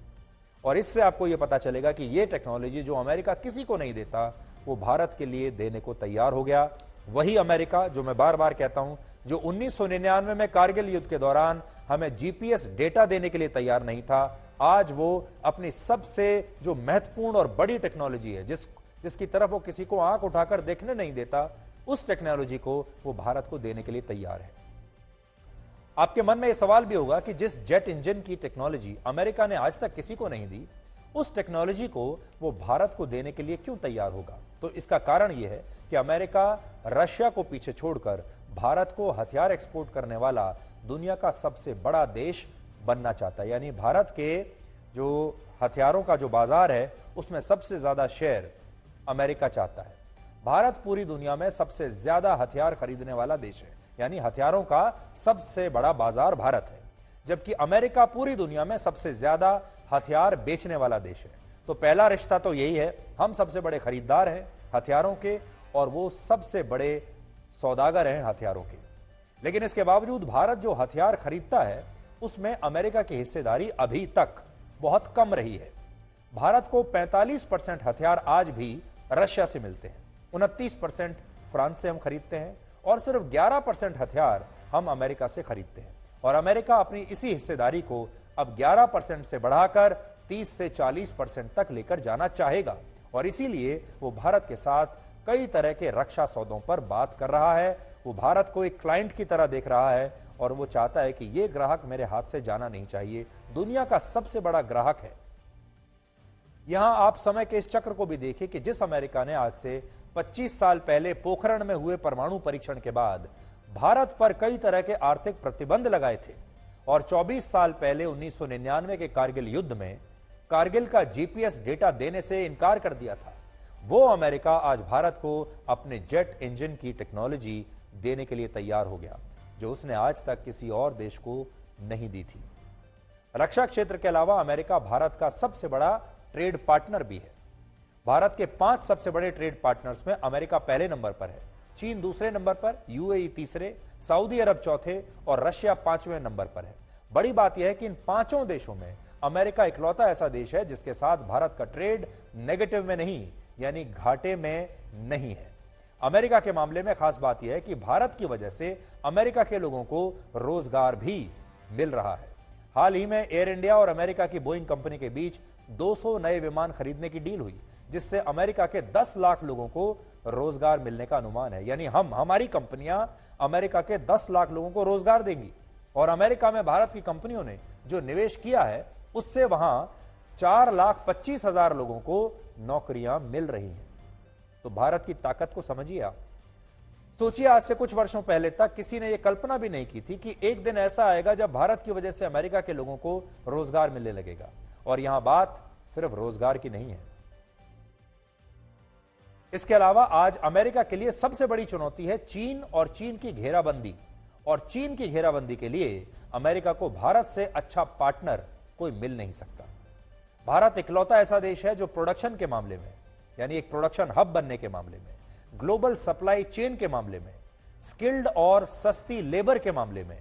और इससे आपको यह पता चलेगा कि यह टेक्नोलॉजी जो अमेरिका किसी को नहीं देता वो भारत के लिए देने को तैयार हो गया। वही अमेरिका जो मैं बार बार कहता हूं, जो 1999 में कारगिल युद्ध के दौरान हमें GPS डेटा देने के लिए तैयार नहीं था, आज वो अपनी सबसे जो महत्वपूर्ण और बड़ी टेक्नोलॉजी है, जिसकी तरफ वो किसी को आंख उठाकर देखने नहीं देता, उस टेक्नोलॉजी को वो भारत को देने के लिए तैयार है। आपके मन में यह सवाल भी होगा कि जिस जेट इंजन की टेक्नोलॉजी अमेरिका ने आज तक किसी को नहीं दी, उस टेक्नोलॉजी को वो भारत को देने के लिए क्यों तैयार होगा? तो इसका कारण यह है कि अमेरिका रशिया को पीछे छोड़कर भारत को हथियार एक्सपोर्ट करने वाला दुनिया का सबसे बड़ा देश बनना चाहता है। यानी भारत के जो हथियारों का जो बाजार है उसमें सबसे ज्यादा शेयर अमेरिका चाहता है। भारत पूरी दुनिया में सबसे ज्यादा हथियार खरीदने वाला देश है, यानी हथियारों का सबसे बड़ा बाजार भारत है, जबकि अमेरिका पूरी दुनिया में सबसे ज्यादा हथियार बेचने वाला देश है। तो पहला रिश्ता तो यही है, हम सबसे बड़े खरीदार हैं हथियारों के और वो सबसे बड़े सौदागर हैं हथियारों के। लेकिन इसके बावजूद भारत जो हथियार खरीदता है उसमें अमेरिका की हिस्सेदारी अभी तक बहुत कम रही है। भारत को 45% हथियार आज भी रशिया से मिलते हैं, 29% फ्रांस से हम खरीदते हैं और सिर्फ 11% हथियार हम अमेरिका से खरीदते हैं। और अमेरिका अपनी इसी हिस्सेदारी को अब 11% से बढ़ाकर 30 से 40% तक लेकर जाना चाहेगा और इसीलिए वो भारत के साथ कई तरह के रक्षा सौदों पर बात कर रहा है। वो भारत को एक क्लाइंट की तरह देख रहा है और वो चाहता है कि ये ग्राहक मेरे हाथ से जाना नहीं चाहिए, दुनिया का सबसे बड़ा ग्राहक है। यहां आप समय के इस चक्र को भी देखिए कि जिस अमेरिका ने आज से 25 साल पहले पोखरण में हुए परमाणु परीक्षण के बाद भारत पर कई तरह के आर्थिक प्रतिबंध लगाए थे और 24 साल पहले 1999 के कारगिल युद्ध में कारगिल का जीपीएस डेटा देने से इनकार कर दिया था, वो अमेरिका आज भारत को अपने जेट इंजन की टेक्नोलॉजी देने के लिए तैयार हो गया, जो उसने आज तक किसी और देश को नहीं दी थी। रक्षा क्षेत्र के अलावा अमेरिका भारत का सबसे बड़ा ट्रेड पार्टनर भी है। भारत के 5 सबसे बड़े ट्रेड पार्टनर्स में अमेरिका पहले नंबर पर है, चीन दूसरे नंबर पर, यूएई तीसरे, सऊदी अरब चौथे और रशिया 5वें नंबर पर है। बड़ी बात यह है कि इन 5 देशों में अमेरिका इकलौता ऐसा देश है जिसके साथ भारत का ट्रेड नेगेटिव में नहीं, यानी घाटे में नहीं है। अमेरिका के मामले में खास बात यह है कि भारत की वजह से अमेरिका के लोगों को रोजगार भी मिल रहा है। हाल ही में एयर इंडिया और अमेरिका की बोइंग कंपनी के बीच 200 नए विमान खरीदने की डील हुई, जिससे अमेरिका के 10 लाख लोगों को रोजगार मिलने का अनुमान है। यानी हमारी कंपनियां अमेरिका के 10 लाख लोगों को रोजगार देंगी और अमेरिका में भारत की कंपनियों ने जो निवेश किया है उससे वहां 4,25,000 लोगों को नौकरियां मिल रही हैं। तो भारत की ताकत को समझिए आप। सोचिए, आज से कुछ वर्षों पहले तक किसी ने यह कल्पना भी नहीं की थी कि एक दिन ऐसा आएगा जब भारत की वजह से अमेरिका के लोगों को रोजगार मिलने लगेगा। और यहां बात सिर्फ रोजगार की नहीं है, इसके अलावा आज अमेरिका के लिए सबसे बड़ी चुनौती है चीन और चीन की घेराबंदी। और चीन की घेराबंदी के लिए अमेरिका को भारत से अच्छा पार्टनर कोई मिल नहीं सकता। भारत इकलौता ऐसा देश है जो प्रोडक्शन के मामले में, यानी एक प्रोडक्शन हब बनने के मामले में, ग्लोबल सप्लाई चेन के मामले में, स्किल्ड और सस्ती लेबर के मामले में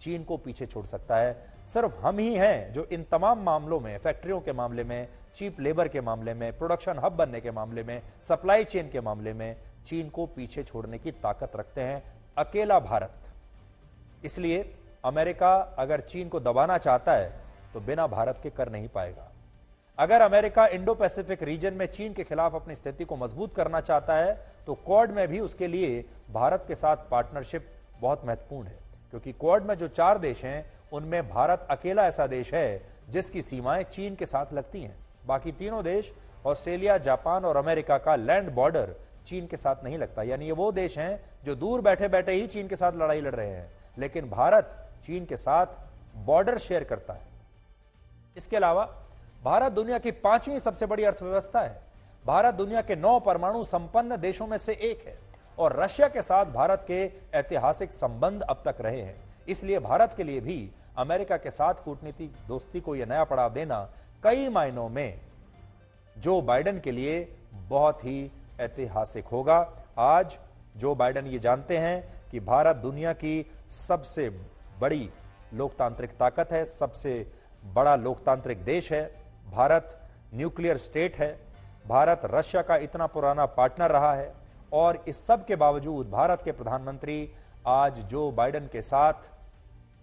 चीन को पीछे छोड़ सकता है। सिर्फ हम ही हैं जो इन तमाम मामलों में, फैक्ट्रियों के मामले में, चीप लेबर के मामले में, प्रोडक्शन हब बनने के मामले में, सप्लाई चेन के मामले में चीन को पीछे छोड़ने की ताकत रखते हैं अकेला भारत। इसलिए अमेरिका अगर चीन को दबाना चाहता है तो बिना भारत के कर नहीं पाएगा। अगर अमेरिका इंडो पैसिफिक रीजन में चीन के खिलाफ अपनी स्थिति को मजबूत करना चाहता है तो क्वाड में भी उसके लिए भारत के साथ पार्टनरशिप बहुत महत्वपूर्ण है, क्योंकि क्वाड में जो 4 देश हैं उनमें भारत अकेला ऐसा देश है जिसकी सीमाएं चीन के साथ लगती हैं। बाकी तीनों देश, ऑस्ट्रेलिया, जापान और अमेरिका का लैंड बॉर्डर चीन के साथ नहीं लगता। यानी ये वो देश हैं जो दूर बैठे बैठे ही चीन के साथ लड़ाई लड़ रहे हैं, लेकिन भारत चीन के साथ बॉर्डर शेयर करता है। इसके अलावा भारत दुनिया की 5वीं सबसे बड़ी अर्थव्यवस्था है। भारत दुनिया के 9 परमाणु संपन्न देशों में से एक है और रशिया के साथ भारत के ऐतिहासिक संबंध अब तक रहे हैं। इसलिए भारत के लिए भी अमेरिका के साथ कूटनीतिक दोस्ती को यह नया पड़ाव देना कई मायनों में जो बाइडेन के लिए बहुत ही ऐतिहासिक होगा। आज जो बाइडेन ये जानते हैं कि भारत दुनिया की सबसे बड़ी लोकतांत्रिक ताकत है, सबसे बड़ा लोकतांत्रिक देश है, भारत न्यूक्लियर स्टेट है, भारत रशिया का इतना पुराना पार्टनर रहा है और इस सब के बावजूद भारत के प्रधानमंत्री आज जो बाइडेन के साथ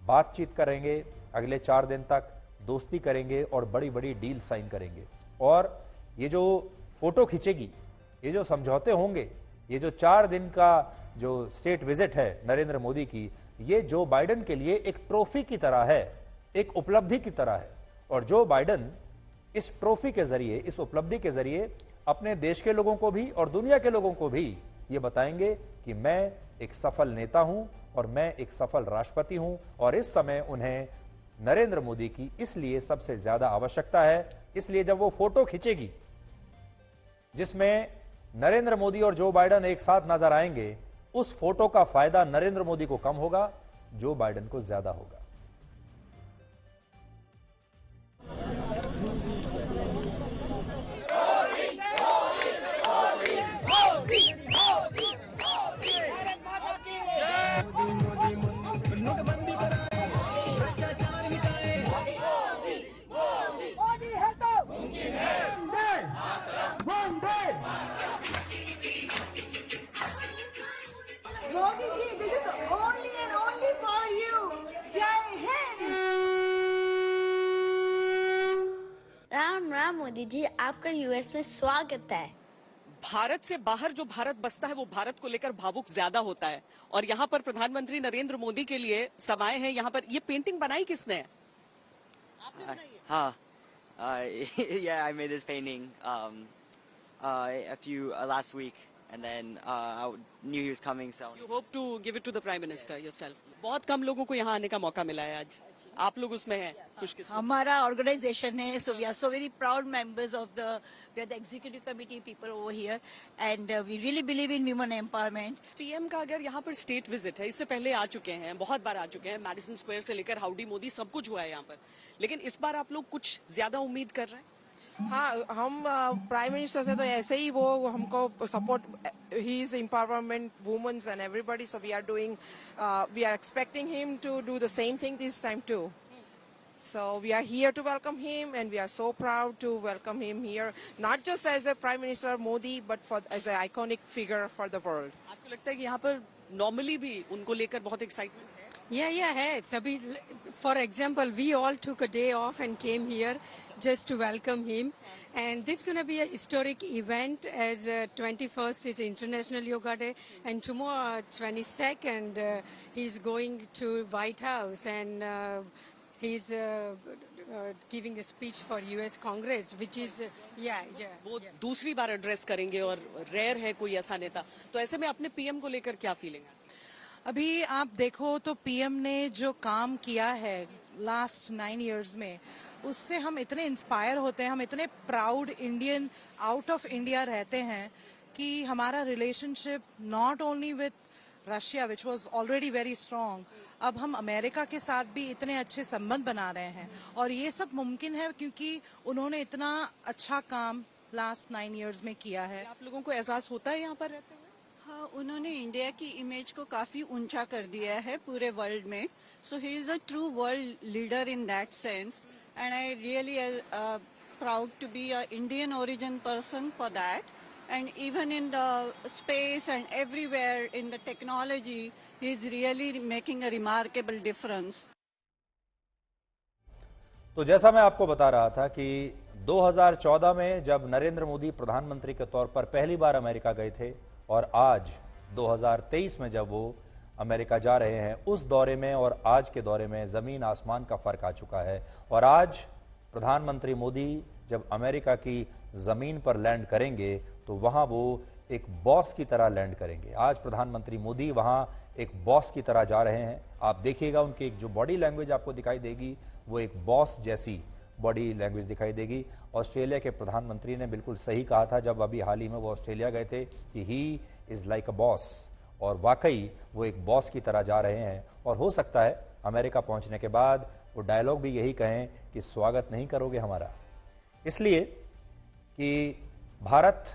बातचीत करेंगे, अगले 4 दिन तक दोस्ती करेंगे और बड़ी बड़ी डील साइन करेंगे। और ये जो फोटो खींचेगी, ये जो समझौते होंगे, ये जो 4 दिन का जो स्टेट विजिट है नरेंद्र मोदी की, ये जो बाइडेन के लिए एक ट्रॉफी की तरह है, एक उपलब्धि की तरह है। और जो बाइडेन इस ट्रॉफी के जरिए, इस उपलब्धि के जरिए अपने देश के लोगों को भी और दुनिया के लोगों को भी ये बताएंगे कि मैं एक सफल नेता हूं और मैं एक सफल राष्ट्रपति हूं। और इस समय उन्हें नरेंद्र मोदी की इसलिए सबसे ज्यादा आवश्यकता है। इसलिए जब वो फोटो खींचेगी जिसमें नरेंद्र मोदी और जो बाइडेन एक साथ नजर आएंगे, उस फोटो का फायदा नरेंद्र मोदी को कम होगा, जो बाइडेन को ज्यादा होगा। Modi ji, this is only and only for you. Jai Hind. Ram Ram Modi ji, आपका यूएस में स्वागत है। भारत से बाहर जो भारत बसता है वो भारत को लेकर भावुक ज्यादा होता है। और यहाँ पर प्रधानमंत्री नरेंद्र मोदी के लिए समाये हैं। यहाँ पर ये पेंटिंग बनाई किसने है? आपने बनाई है? Huh. Yeah, I made this painting a few last week, and then I knew he was coming, so. You hope to give it to the Prime Minister yourself. बहुत कम लोगों को यहाँ आने का मौका मिला है आज। आप लोग उसमें हैं, खुशकिस्मत। हमारा ऑर्गेनाइजेशन है, so we are so very proud members of we are the executive committee people over here, and we really believe in women empowerment. PM का अगर यहाँ पर स्टेट विजिट है, इससे पहले आ चुके हैं, बहुत बार आ चुके हैं, मैडिसन स्क्वायर से लेकर हाउडी मोदी सब कुछ हुआ है यहाँ पर, लेकिन इस बार आप लोग कुछ ज्यादा उम्मीद कर रहे हैं? हाँ, हम प्राइम मिनिस्टर से तो ऐसे ही वो हमको support, he is empowerment womens and everybody, so we are expecting him to do the same thing this time too. So we are here to welcome him, and we are so proud to welcome him here, not just as a Prime Minister Modi, but as an iconic figure for the world. आपको लगता है कि यहाँ पर नॉर्मली भी उनको लेकर बहुत एक्साइटमेंट है? Yeah, है सभी. For example, we all took a day off and came here just to welcome him, and this is going to be a historic event as 21st is International Yoga Day, and tomorrow 22nd he's going to White House, and he's giving a speech for US Congress, which is वो दूसरी बार एड्रेस करेंगे और रेयर है कोई ऐसा नेता, तो ऐसे में अपने पीएम को लेकर क्या फीलिंग है? अभी आप देखो तो पीएम ने जो काम किया है लास्ट 9 इयर्स में, उससे हम इतने इंस्पायर होते हैं, हम इतने proud Indian out of India रहते हैं कि हमारा relationship not only with Russia which was already very strong, अब हम अमेरिका के साथ भी इतने अच्छे संबंध बना रहे हैं। और ये सब मुमकिन है क्योंकि उन्होंने इतना अच्छा काम लास्ट 9 इयर्स में किया है। आप लोगों को एहसास होता है यहाँ पर रहते हुए? हाँ, उन्होंने इंडिया की इमेज को काफी ऊंचा कर दिया है पूरे वर्ल्ड में, so he is a true world leader in that sense, and I really proud to be a Indian origin person for that. And even in the space and everywhere in the technology, he is really making a remarkable difference. तो जैसा मैं आपको बता रहा था कि 2014 में जब नरेंद्र मोदी प्रधानमंत्री के तौर पर पहली बार अमेरिका गए थे, और आज 2023 में जब वो अमेरिका जा रहे हैं, उस दौरे में और आज के दौरे में जमीन आसमान का फर्क आ चुका है। और आज प्रधानमंत्री मोदी जब अमेरिका की जमीन पर लैंड करेंगे तो वहां वो एक बॉस की तरह लैंड करेंगे। आज प्रधानमंत्री मोदी वहां एक बॉस की तरह जा रहे हैं। आप देखिएगा उनकी एक जो बॉडी लैंग्वेज आपको दिखाई देगी, वो एक बॉस जैसी बॉडी लैंग्वेज दिखाई देगी। ऑस्ट्रेलिया के प्रधानमंत्री ने बिल्कुल सही कहा था जब अभी हाल ही में वो ऑस्ट्रेलिया गए थे कि he is like a boss, और वाकई वो एक बॉस की तरह जा रहे हैं। और हो सकता है अमेरिका पहुंचने के बाद वो डायलॉग भी यही कहें कि स्वागत नहीं करोगे हमारा, इसलिए कि भारत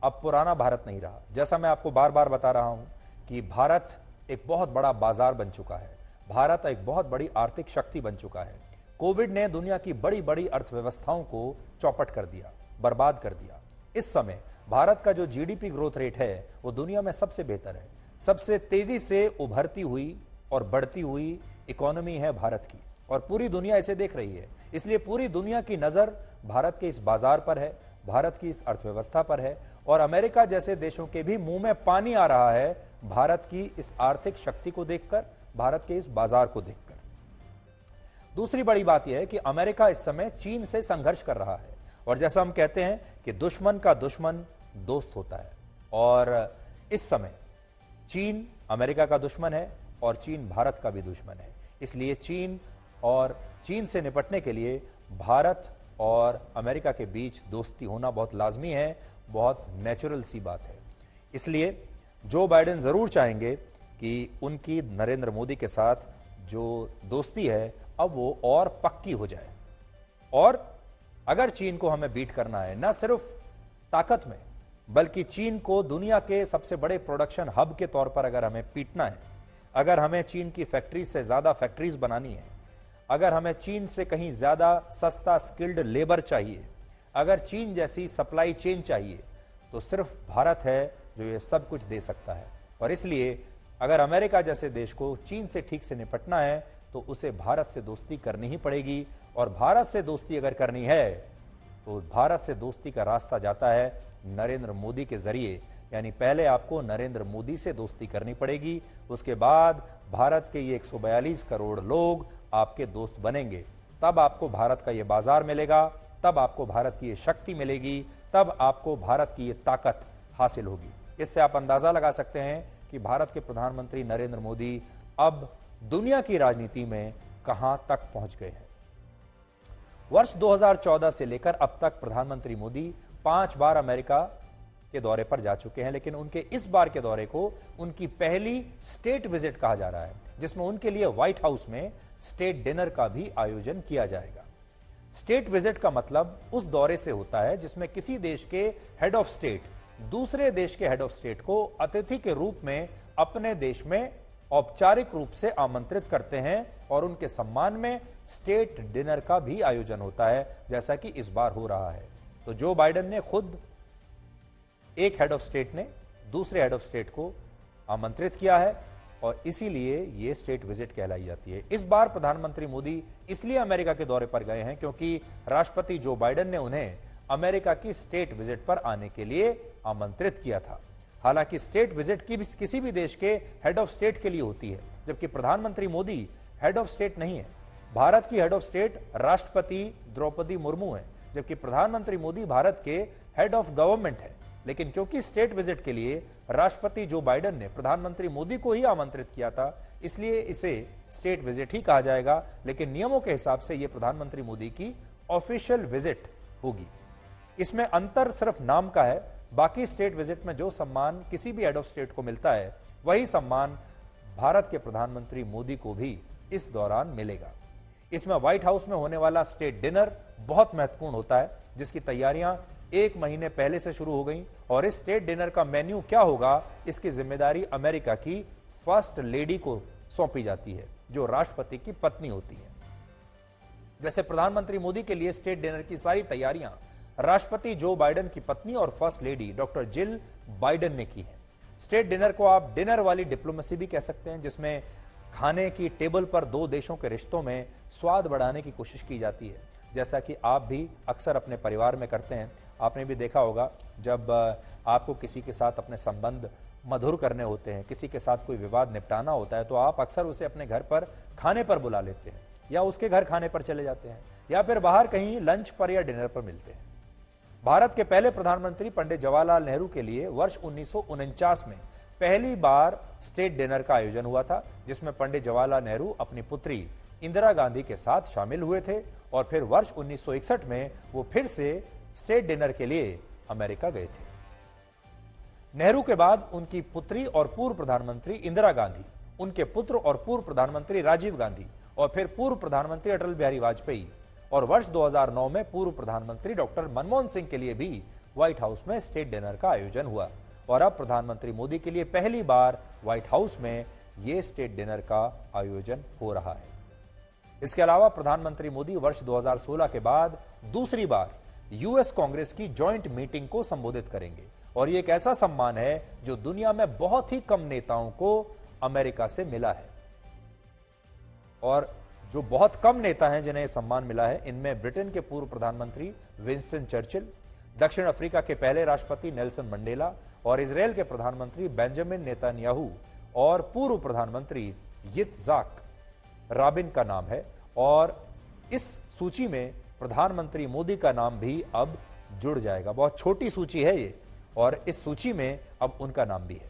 अब पुराना भारत नहीं रहा। जैसा मैं आपको बार बार बता रहा हूं कि भारत एक बहुत बड़ा बाजार बन चुका है, भारत एक बहुत बड़ी आर्थिक शक्ति बन चुका है। कोविड ने दुनिया की बड़ी बड़ी अर्थव्यवस्थाओं को चौपट कर दिया, बर्बाद कर दिया। इस समय भारत का जो जीडीपी ग्रोथ रेट है वो दुनिया में सबसे बेहतर है, सबसे तेजी से उभरती हुई और बढ़ती हुई इकोनॉमी है भारत की, और पूरी दुनिया इसे देख रही है। इसलिए पूरी दुनिया की नजर भारत के इस बाजार पर है, भारत की इस अर्थव्यवस्था पर है, और अमेरिका जैसे देशों के भी मुंह में पानी आ रहा है भारत की इस आर्थिक शक्ति को देखकर, भारत के इस बाजार को देखकर। दूसरी बड़ी बात यह है कि अमेरिका इस समय चीन से संघर्ष कर रहा है, और जैसा हम कहते हैं कि दुश्मन का दुश्मन दोस्त होता है, और इस समय चीन अमेरिका का दुश्मन है और चीन भारत का भी दुश्मन है। इसलिए चीन से निपटने के लिए भारत और अमेरिका के बीच दोस्ती होना बहुत लाजमी है, बहुत नेचुरल सी बात है। इसलिए जो बाइडेन जरूर चाहेंगे कि उनकी नरेंद्र मोदी के साथ जो दोस्ती है अब वो और पक्की हो जाए, और अगर चीन को हमें बीट करना है न सिर्फ ताकत में बल्कि चीन को दुनिया के सबसे बड़े प्रोडक्शन हब के तौर पर अगर हमें पीटना है, अगर हमें चीन की फैक्ट्रीज से ज्यादा फैक्ट्रीज बनानी है, अगर हमें चीन से कहीं ज्यादा सस्ता स्किल्ड लेबर चाहिए, अगर चीन जैसी सप्लाई चेन चाहिए, तो सिर्फ भारत है जो ये सब कुछ दे सकता है। और इसलिए अगर अमेरिका जैसे देश को चीन से ठीक से निपटना है तो उसे भारत से दोस्ती करनी ही पड़ेगी, और भारत से दोस्ती अगर करनी है तो भारत से दोस्ती का रास्ता जाता है नरेंद्र मोदी के जरिए। यानी पहले आपको नरेंद्र मोदी से दोस्ती करनी पड़ेगी, उसके बाद भारत के ये 142 करोड़ लोग आपके दोस्त बनेंगे, तब आपको भारत का ये बाजार मिलेगा, तब आपको भारत की ये शक्ति मिलेगी, तब आपको भारत की ये ताकत हासिल होगी। इससे आप अंदाजा लगा सकते हैं कि भारत के प्रधानमंत्री नरेंद्र मोदी अब दुनिया की राजनीति में कहां तक पहुंच गए हैं। वर्ष 2014 से लेकर अब तक प्रधानमंत्री मोदी 5 बार अमेरिका के दौरे पर जा चुके हैं, लेकिन उनके इस बार के दौरे को उनकी पहली स्टेट विजिट कहा जा रहा है, जिसमें उनके लिए व्हाइट हाउस में स्टेट डिनर का भी आयोजन किया जाएगा। स्टेट विजिट का मतलब उस दौरे से होता है जिसमें किसी देश के हेड ऑफ स्टेट दूसरे देश के हेड ऑफ स्टेट को अतिथि के रूप में अपने देश में औपचारिक रूप से आमंत्रित करते हैं, और उनके सम्मान में स्टेट डिनर का भी आयोजन होता है, जैसा कि इस बार हो रहा है। तो जो बाइडेन ने खुद एक हेड ऑफ स्टेट ने दूसरे हेड ऑफ स्टेट को आमंत्रित किया है, और इसीलिए ये स्टेट विजिट कहलाई जाती है। इस बार प्रधानमंत्री मोदी इसलिए अमेरिका के दौरे पर गए हैं क्योंकि राष्ट्रपति जो बाइडेन ने उन्हें अमेरिका की स्टेट विजिट पर आने के लिए आमंत्रित किया था। हालांकि स्टेट विजिट की किसी भी देश के हेड ऑफ स्टेट के लिए होती है, जबकि प्रधानमंत्री मोदी हेड ऑफ स्टेट नहीं है। भारत की हेड ऑफ स्टेट राष्ट्रपति द्रौपदी मुर्मू है, जबकि प्रधानमंत्री मोदी भारत के हेड ऑफ गवर्नमेंट है। लेकिन क्योंकि स्टेट विजिट के लिए राष्ट्रपति जो बाइडेन ने प्रधानमंत्री मोदी को ही आमंत्रित किया था, इसलिए इसे स्टेट विजिट ही कहा जाएगा। लेकिन नियमों के हिसाब से यह प्रधानमंत्री मोदी की ऑफिशियल विजिट होगी। इसमें अंतर सिर्फ नाम का है। बाकी स्टेट विजिट में जो सम्मान किसी भी हेड ऑफ स्टेट को मिलता है, वही सम्मान भारत के प्रधानमंत्री मोदी को भी इस दौरान मिलेगा। इसमें व्हाइट हाउस में होने वाला स्टेट डिनर बहुत महत्वपूर्ण होता है, जिसकी तैयारियां 1 महीने पहले से शुरू हो गई, और इस स्टेट डिनर का मेन्यू क्या होगा, इसकी जिम्मेदारी अमेरिका की फर्स्ट लेडी को सौंपी जाती है, जो राष्ट्रपति की पत्नी होती है। जैसे प्रधानमंत्री मोदी के लिए स्टेट डिनर की सारी तैयारियां राष्ट्रपति जो बाइडेन की पत्नी और first lady doctor Jill Biden ने की है। स्टेट डिनर को आप डिनर वाली डिप्लोमेसी भी कह सकते हैं, जिसमें खाने की टेबल पर दो देशों के रिश्तों में स्वाद बढ़ाने की कोशिश की जाती है, जैसा कि आप भी अक्सर अपने परिवार में करते हैं। आपने भी देखा होगा, जब आपको किसी के साथ अपने संबंध मधुर करने होते हैं, किसी के साथ कोई विवाद निपटाना होता है, तो आप अक्सर उसे अपने घर पर खाने पर बुला लेते हैं, या उसके घर खाने पर चले जाते हैं, या फिर बाहर कहीं लंच पर या डिनर पर मिलते हैं। भारत के पहले प्रधानमंत्री पंडित जवाहरलाल नेहरू के लिए वर्ष 1949 में पहली बार स्टेट डिनर का आयोजन हुआ था, जिसमें पंडित जवाहरलाल नेहरू अपनी पुत्री इंदिरा गांधी के साथ शामिल हुए थे, और फिर वर्ष 1961 में वो फिर से स्टेट डिनर के लिए अमेरिका गए थे। नेहरू के बाद उनकी पुत्री और पूर्व प्रधानमंत्री इंदिरा गांधी, उनके पुत्र और पूर्व प्रधानमंत्री राजीव गांधी, और फिर पूर्व प्रधानमंत्री अटल बिहारी वाजपेयी, और वर्ष 2009 में पूर्व प्रधानमंत्री डॉक्टर मनमोहन सिंह के लिए भी व्हाइट हाउस में स्टेट डिनर का आयोजन हुआ। और अब प्रधानमंत्री मोदी के लिए पहली बार व्हाइट हाउस में यह स्टेट डिनर का आयोजन हो रहा है। इसके अलावा प्रधानमंत्री मोदी वर्ष 2016 के बाद दूसरी बार यूएस कांग्रेस की जॉइंट मीटिंग को संबोधित करेंगे, और यह एक ऐसा सम्मान है जो दुनिया में बहुत ही कम नेताओं को अमेरिका से मिला है। और जो बहुत कम नेता हैं जिन्हें सम्मान मिला है, इनमें ब्रिटेन के पूर्व प्रधानमंत्री विंस्टन चर्चिल, दक्षिण अफ्रीका के पहले राष्ट्रपति नेल्सन मंडेला, और इजराइल के प्रधानमंत्री बेंजामिन नेतन्याहू, और पूर्व प्रधानमंत्री यित्ज़ाक राबिन का नाम है और इस सूची में प्रधानमंत्री मोदी का नाम भी अब जुड़ जाएगा। बहुत छोटी सूची है ये और इस सूची में अब उनका नाम भी है।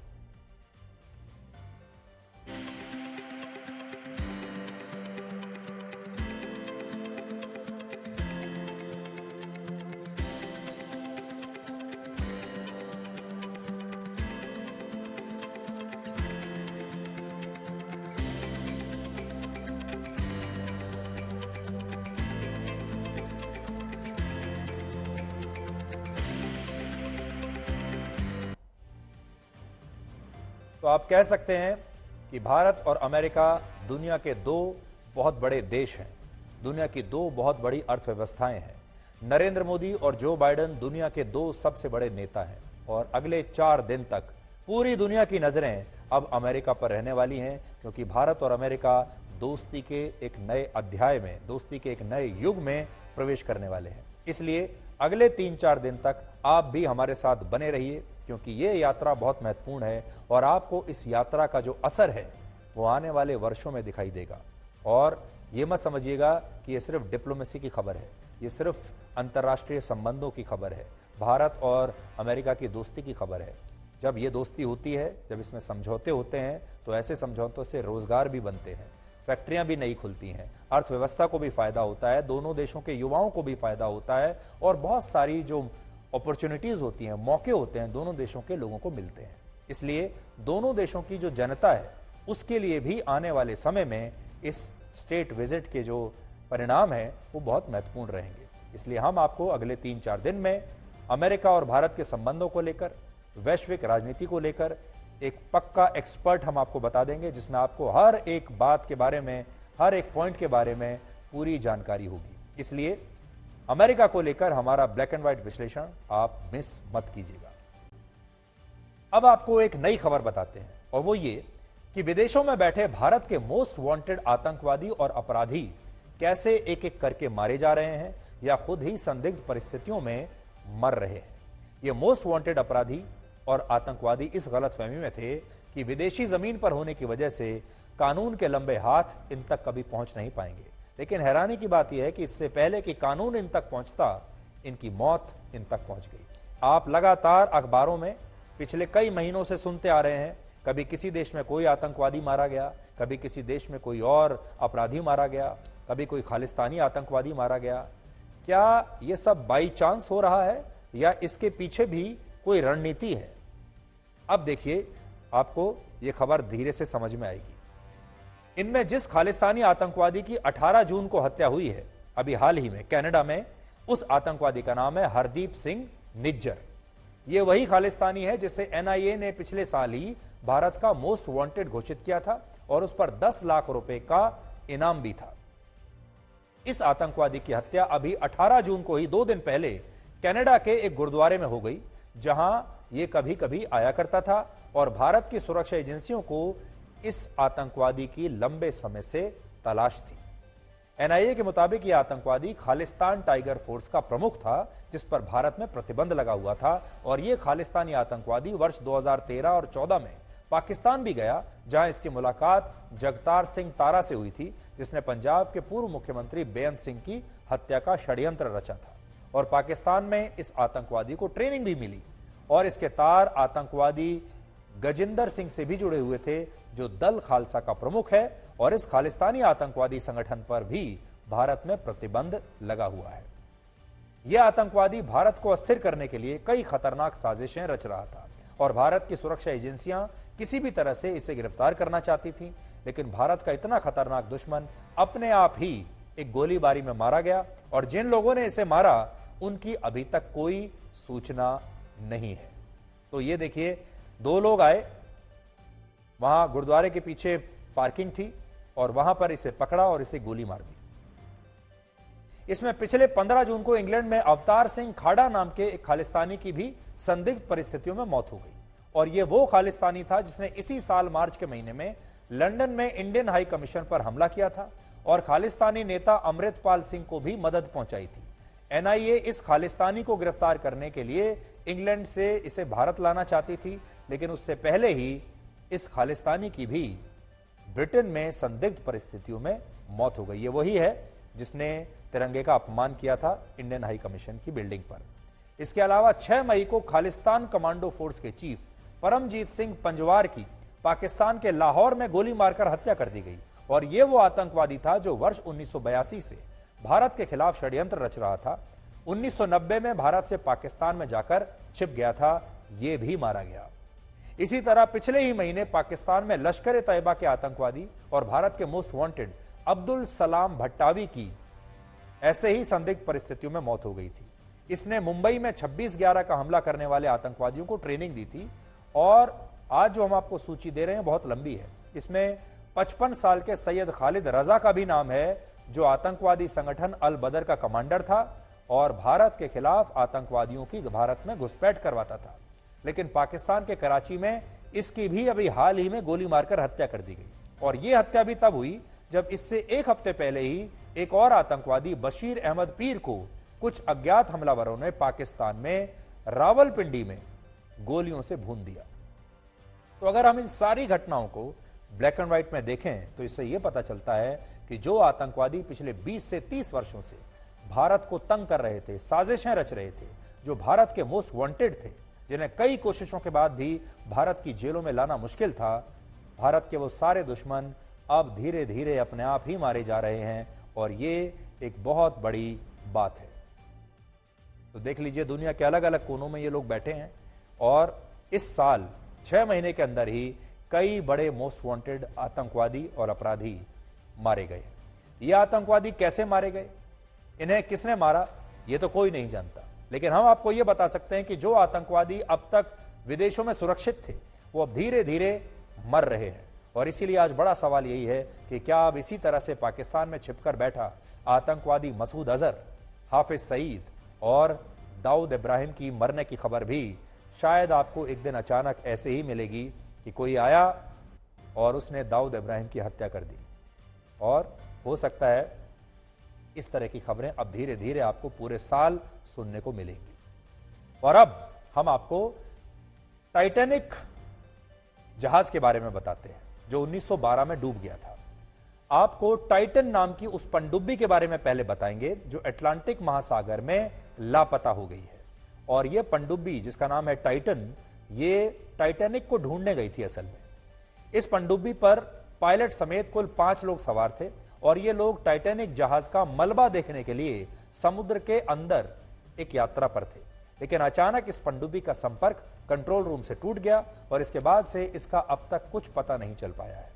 तो आप कह सकते हैं कि भारत और अमेरिका दुनिया के दो बहुत बड़े देश हैं, दुनिया की दो बहुत बड़ी अर्थव्यवस्थाएं हैं। नरेंद्र मोदी और जो बाइडेन दुनिया के दो सबसे बड़े नेता हैं और अगले 4 दिन तक पूरी दुनिया की नजरें अब अमेरिका पर रहने वाली हैं, क्योंकि भारत और अमेरिका दोस्ती के एक नए अध्याय में, दोस्ती के एक नए युग में प्रवेश करने वाले हैं। इसलिए अगले 3-4 दिन तक आप भी हमारे साथ बने रहिए, क्योंकि ये यात्रा बहुत महत्वपूर्ण है और आपको इस यात्रा का जो असर है वो आने वाले वर्षों में दिखाई देगा। और ये मत समझिएगा कि ये सिर्फ डिप्लोमेसी की खबर है, ये सिर्फ अंतर्राष्ट्रीय संबंधों की खबर है, भारत और अमेरिका की दोस्ती की खबर है। जब ये दोस्ती होती है, जब इसमें समझौते होते हैं, तो ऐसे समझौतों से रोजगार भी बनते हैं, फैक्ट्रियां भी नई खुलती हैं, अर्थव्यवस्था को भी फायदा होता है, दोनों देशों के युवाओं को भी फायदा होता है और बहुत सारी जो अपॉर्चुनिटीज होती हैं, मौके होते हैं, दोनों देशों के लोगों को मिलते हैं। इसलिए दोनों देशों की जो जनता है उसके लिए भी आने वाले समय में इस स्टेट विजिट के जो परिणाम हैं वो बहुत महत्वपूर्ण रहेंगे। इसलिए हम आपको अगले 3-4 दिन में अमेरिका और भारत के संबंधों को लेकर, वैश्विक राजनीति को लेकर एक पक्का एक्सपर्ट हम आपको बता देंगे, जिसमें आपको हर एक बात के बारे में, हर एक पॉइंट के बारे में पूरी जानकारी होगी। इसलिए अमेरिका को लेकर हमारा ब्लैक एंड व्हाइट विश्लेषण आप मिस मत कीजिएगा। अब आपको एक नई खबर बताते हैं और वो ये कि विदेशों में बैठे भारत के मोस्ट वांटेड आतंकवादी और अपराधी कैसे एक एक करके मारे जा रहे हैं या खुद ही संदिग्ध परिस्थितियों में मर रहे हैं। ये मोस्ट वांटेड अपराधी और आतंकवादी इस गलतफहमी में थे कि विदेशी जमीन पर होने की वजह से कानून के लंबे हाथ इन तक कभी पहुंच नहीं पाएंगे। लेकिन हैरानी की बात यह है कि इससे पहले कि कानून इन तक पहुंचता, इनकी मौत इन तक पहुंच गई। आप लगातार अखबारों में पिछले कई महीनों से सुनते आ रहे हैं, कभी किसी देश में कोई आतंकवादी मारा गया, कभी किसी देश में कोई और अपराधी मारा गया, कभी कोई खालिस्तानी आतंकवादी मारा गया। क्या यह सब बाई चांस हो रहा है या इसके पीछे भी कोई रणनीति है? अब देखिए, आपको यह खबर धीरे से समझ में आएगी। इनमें जिस खालिस्तानी आतंकवादी की 18 जून को हत्या हुई है अभी हाल ही में कनाडा में, उस आतंकवादी का नाम है हरदीप सिंह निज्जर। यह वही खालिस्तानी है जिसे एनआईए ने पिछले साल ही भारत का मोस्ट वांटेड घोषित किया था और उस पर 10 लाख रुपए का इनाम भी था। इस आतंकवादी की हत्या अभी 18 जून को ही 2 दिन पहले कनाडा के एक गुरुद्वारे में हो गई, जहां यह कभी कभी आया करता था और भारत की सुरक्षा एजेंसियों को इस आतंकवादी की लंबे समय से तलाश थी। एनआईए के मुताबिक यह आतंकवादी खालिस्तान टाइगर फोर्स का प्रमुख था, जिस पर भारत में प्रतिबंध लगा हुआ था और यह खालिस्तानी आतंकवादी वर्ष 2013 और 14 में पाकिस्तान भी गया, जहां इसकी मुलाकात जगतार सिंह तारा से हुई थी, जिसने पंजाब के पूर्व मुख्यमंत्री बेअंत सिंह की हत्या का षड्यंत्र रचा था। और पाकिस्तान में इस आतंकवादी को ट्रेनिंग भी मिली और इसके तार आतंकवादी गजिंदर सिंह से भी जुड़े हुए थे, जो दल खालसा का प्रमुख है और इस खालिस्तानी आतंकवादी संगठन पर भी भारत में प्रतिबंध लगा हुआ है। यह आतंकवादी भारत को अस्थिर करने के लिए कई खतरनाक साजिशें रच रहा था और भारत की सुरक्षा एजेंसियां किसी भी तरह से इसे गिरफ्तार करना चाहती थी, लेकिन भारत का इतना खतरनाक दुश्मन अपने आप ही एक गोलीबारी में मारा गया और जिन लोगों ने इसे मारा उनकी अभी तक कोई सूचना नहीं है। तो ये देखिए, 2 लोग आए, वहां गुरुद्वारे के पीछे पार्किंग थी और वहां पर इसे पकड़ा और इसे गोली मार दी। इसमें पिछले 15 जून को इंग्लैंड में अवतार सिंह खाड़ा नाम के एक खालिस्तानी की भी संदिग्ध परिस्थितियों में मौत हो गई और यह वो खालिस्तानी था जिसने इसी साल मार्च के महीने में लंदन में इंडियन हाई कमीशन पर हमला किया था और खालिस्तानी नेता अमृतपाल सिंह को भी मदद पहुंचाई थी। एनआईए इस खालिस्तानी को गिरफ्तार करने के लिए इंग्लैंड से इसे भारत लाना चाहती थी, लेकिन उससे पहले ही इस खालिस्तानी की भी ब्रिटेन में संदिग्ध परिस्थितियों में मौत हो गई। ये वही है जिसने तिरंगे का अपमान किया था इंडियन हाई कमीशन की बिल्डिंग पर। इसके अलावा 6 मई को खालिस्तान कमांडो फोर्स के चीफ परमजीत सिंह पंजवार की पाकिस्तान के लाहौर में गोली मारकर हत्या कर दी गई। और यह वो आतंकवादी था जो वर्ष 1982 से भारत के खिलाफ षड्यंत्र रच रहा था। 1990 में भारत से पाकिस्तान में जाकर छिप गया था, यह भी मारा गया। इसी तरह पिछले ही महीने पाकिस्तान में लश्कर-ए-तैयबा के आतंकवादी और भारत के मोस्ट वांटेड अब्दुल सलाम भट्टावी की ऐसे ही संदिग्ध परिस्थितियों में मौत हो गई थी। इसने मुंबई में 26/11 का हमला करने वाले आतंकवादियों को ट्रेनिंग दी थी। और आज जो हम आपको सूची दे रहे हैं बहुत लंबी है। इसमें 55 साल के सैयद खालिद रजा का भी नाम है, जो आतंकवादी संगठन अल बदर का कमांडर था और भारत के खिलाफ आतंकवादियों की भारत में घुसपैठ करवाता था। लेकिन पाकिस्तान के कराची में इसकी भी अभी हाल ही में गोली मारकर हत्या कर दी गई। और यह हत्या भी तब हुई जब इससे एक हफ्ते पहले ही एक और आतंकवादी बशीर अहमद पीर को कुछ अज्ञात हमलावरों ने पाकिस्तान में रावलपिंडी में गोलियों से भून दिया। तो अगर हम इन सारी घटनाओं को ब्लैक एंड व्हाइट में देखें तो इससे यह पता चलता है कि जो आतंकवादी पिछले 20 से 30 वर्षों से भारत को तंग कर रहे थे, साजिशें रच रहे थे, जो भारत के मोस्ट वांटेड थे, जिन्हें कई कोशिशों के बाद भी भारत की जेलों में लाना मुश्किल था, भारत के वो सारे दुश्मन अब धीरे धीरे अपने आप ही मारे जा रहे हैं। और ये एक बहुत बड़ी बात है। तो देख लीजिए, दुनिया के अलग अलग कोनों में ये लोग बैठे हैं और इस साल 6 महीने के अंदर ही कई बड़े मोस्ट वांटेड आतंकवादी और अपराधी मारे गए। ये आतंकवादी कैसे मारे गए, इन्हें किसने मारा, ये तो कोई नहीं जानता। लेकिन हम आपको यह बता सकते हैं कि जो आतंकवादी अब तक विदेशों में सुरक्षित थे, वो अब धीरे धीरे मर रहे हैं। और इसीलिए आज बड़ा सवाल यही है कि क्या अब इसी तरह से पाकिस्तान में छिपकर बैठा आतंकवादी मसूद अजहर, हाफिज सईद और दाऊद इब्राहिम की मरने की खबर भी शायद आपको एक दिन अचानक ऐसे ही मिलेगी कि कोई आया और उसने दाऊद इब्राहिम की हत्या कर दी। और हो सकता है इस तरह की खबरें अब धीरे धीरे आपको पूरे साल सुनने को मिलेंगी। और अब हम आपको टाइटैनिक जहाज के बारे में बताते हैं जो 1912 में डूब गया था। आपको टाइटन नाम की उस पनडुब्बी के बारे में पहले बताएंगे जो अटलांटिक महासागर में लापता हो गई है। और यह पनडुब्बी जिसका नाम है टाइटन, ये टाइटैनिक को ढूंढने गई थी असल में। इस पनडुब्बी पर पायलट समेत कुल 5 लोग सवार थे और ये लोग टाइटैनिक जहाज का मलबा देखने के लिए समुद्र के अंदर एक यात्रा पर थे। लेकिन अचानक इस पनडुब्बी का संपर्क कंट्रोल रूम से टूट गया और इसके बाद से इसका अब तक कुछ पता नहीं चल पाया है।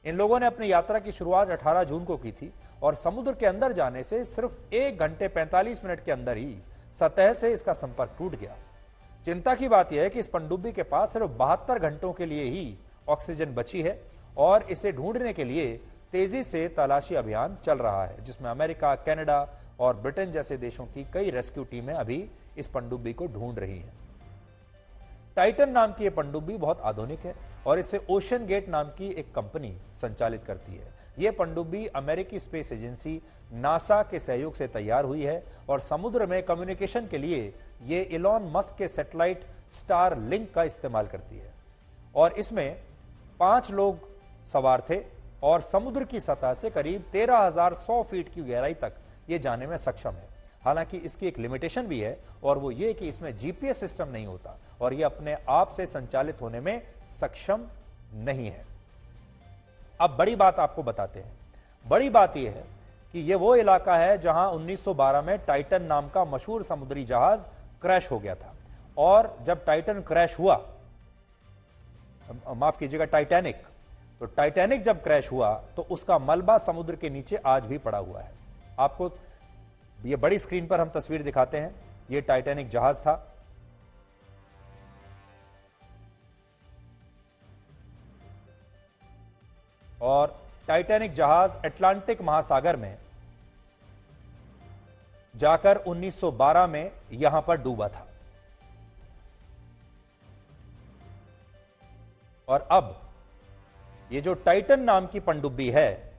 इन लोगों ने अपनी यात्रा की शुरुआत 18 जून को की थी और समुद्र के अंदर जाने से सिर्फ 1 घंटे 45 मिनट के अंदर ही सतह से इसका संपर्क टूट गया। चिंता की बात यह है कि इस पनडुब्बी के पास सिर्फ 72 घंटों के लिए ही ऑक्सीजन बची है और इसे ढूंढने के लिए तेजी से तलाशी अभियान चल रहा है, जिसमें अमेरिका, कनाडा और ब्रिटेन जैसे देशों की कई रेस्क्यू टीमें अभी इस पनडुब्बी को ढूंढ रही हैं। टाइटन नाम की यह पनडुब्बी बहुत आधुनिक है और इसे ओशन गेट नाम की एक कंपनी संचालित करती है। यह पनडुब्बी अमेरिकी स्पेस एजेंसी नासा के सहयोग से तैयार हुई है और समुद्र में कम्युनिकेशन के लिए यह इलॉन मस्क के सैटेलाइट स्टार लिंक का इस्तेमाल करती है। और इसमें 5 लोग सवार थे और समुद्र की सतह से करीब 13,100 फीट की गहराई तक ये जाने में सक्षम है। हालांकि इसकी एक लिमिटेशन भी है और वो ये कि इसमें जीपीएस सिस्टम नहीं होता और ये अपने आप से संचालित होने में सक्षम नहीं है। अब बड़ी बात आपको बताते हैं। बड़ी बात यह है कि ये वो इलाका है जहां 1912 में टाइटन नाम का मशहूर समुद्री जहाज क्रैश हो गया था। और जब टाइटन क्रैश हुआ, माफ कीजिएगा टाइटैनिक, तो टाइटैनिक जब क्रैश हुआ तो उसका मलबा समुद्र के नीचे आज भी पड़ा हुआ है। आपको ये बड़ी स्क्रीन पर हम तस्वीर दिखाते हैं। ये टाइटैनिक जहाज था और टाइटैनिक जहाज अटलांटिक महासागर में जाकर 1912 में यहां पर डूबा था। और अब ये जो टाइटन नाम की पनडुब्बी है,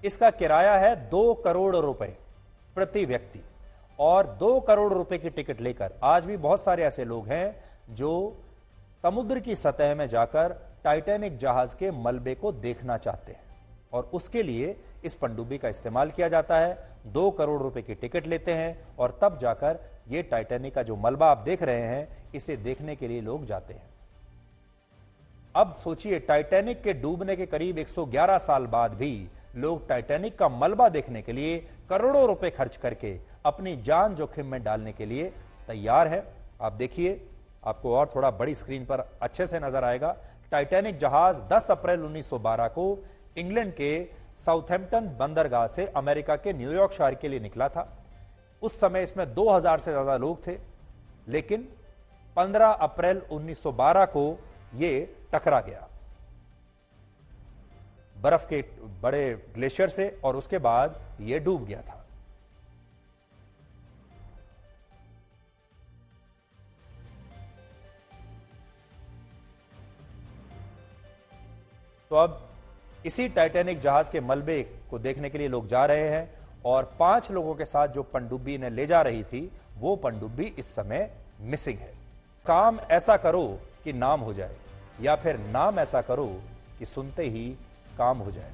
इसका किराया है 2 करोड़ रुपए प्रति व्यक्ति। और 2 करोड़ रुपए की टिकट लेकर आज भी बहुत सारे ऐसे लोग हैं जो समुद्र की सतह में जाकर टाइटैनिक जहाज के मलबे को देखना चाहते हैं और उसके लिए इस पनडुब्बी का इस्तेमाल किया जाता है। 2 करोड़ रुपए की टिकट लेते हैं और तब जाकर ये टाइटैनिक का जो मलबा आप देख रहे हैं, इसे देखने के लिए लोग जाते हैं। अब सोचिए, टाइटैनिक के डूबने के करीब 111 साल बाद भी लोग टाइटैनिक का मलबा देखने के लिए करोड़ों रुपए खर्च करके अपनी जान जोखिम में डालने के लिए तैयार है। आप देखिए, आपको और थोड़ा बड़ी स्क्रीन पर अच्छे से नजर आएगा। टाइटैनिक जहाज 10 अप्रैल 1912 को इंग्लैंड के साउथहैम्पटन बंदरगाह से अमेरिका के न्यूयॉर्क शहर के लिए निकला था। उस समय इसमें 2000 से ज्यादा लोग थे, लेकिन 15 अप्रैल 1912 को यह टकरा गया बर्फ के बड़े ग्लेशियर से और उसके बाद यह डूब गया था। तो अब इसी टाइटैनिक जहाज के मलबे को देखने के लिए लोग जा रहे हैं और 5 लोगों के साथ जो पनडुब्बी ने ले जा रही थी, वो पनडुब्बी इस समय मिसिंग है। काम ऐसा करो कि नाम हो जाए, या फिर नाम ऐसा करो कि सुनते ही काम हो जाए।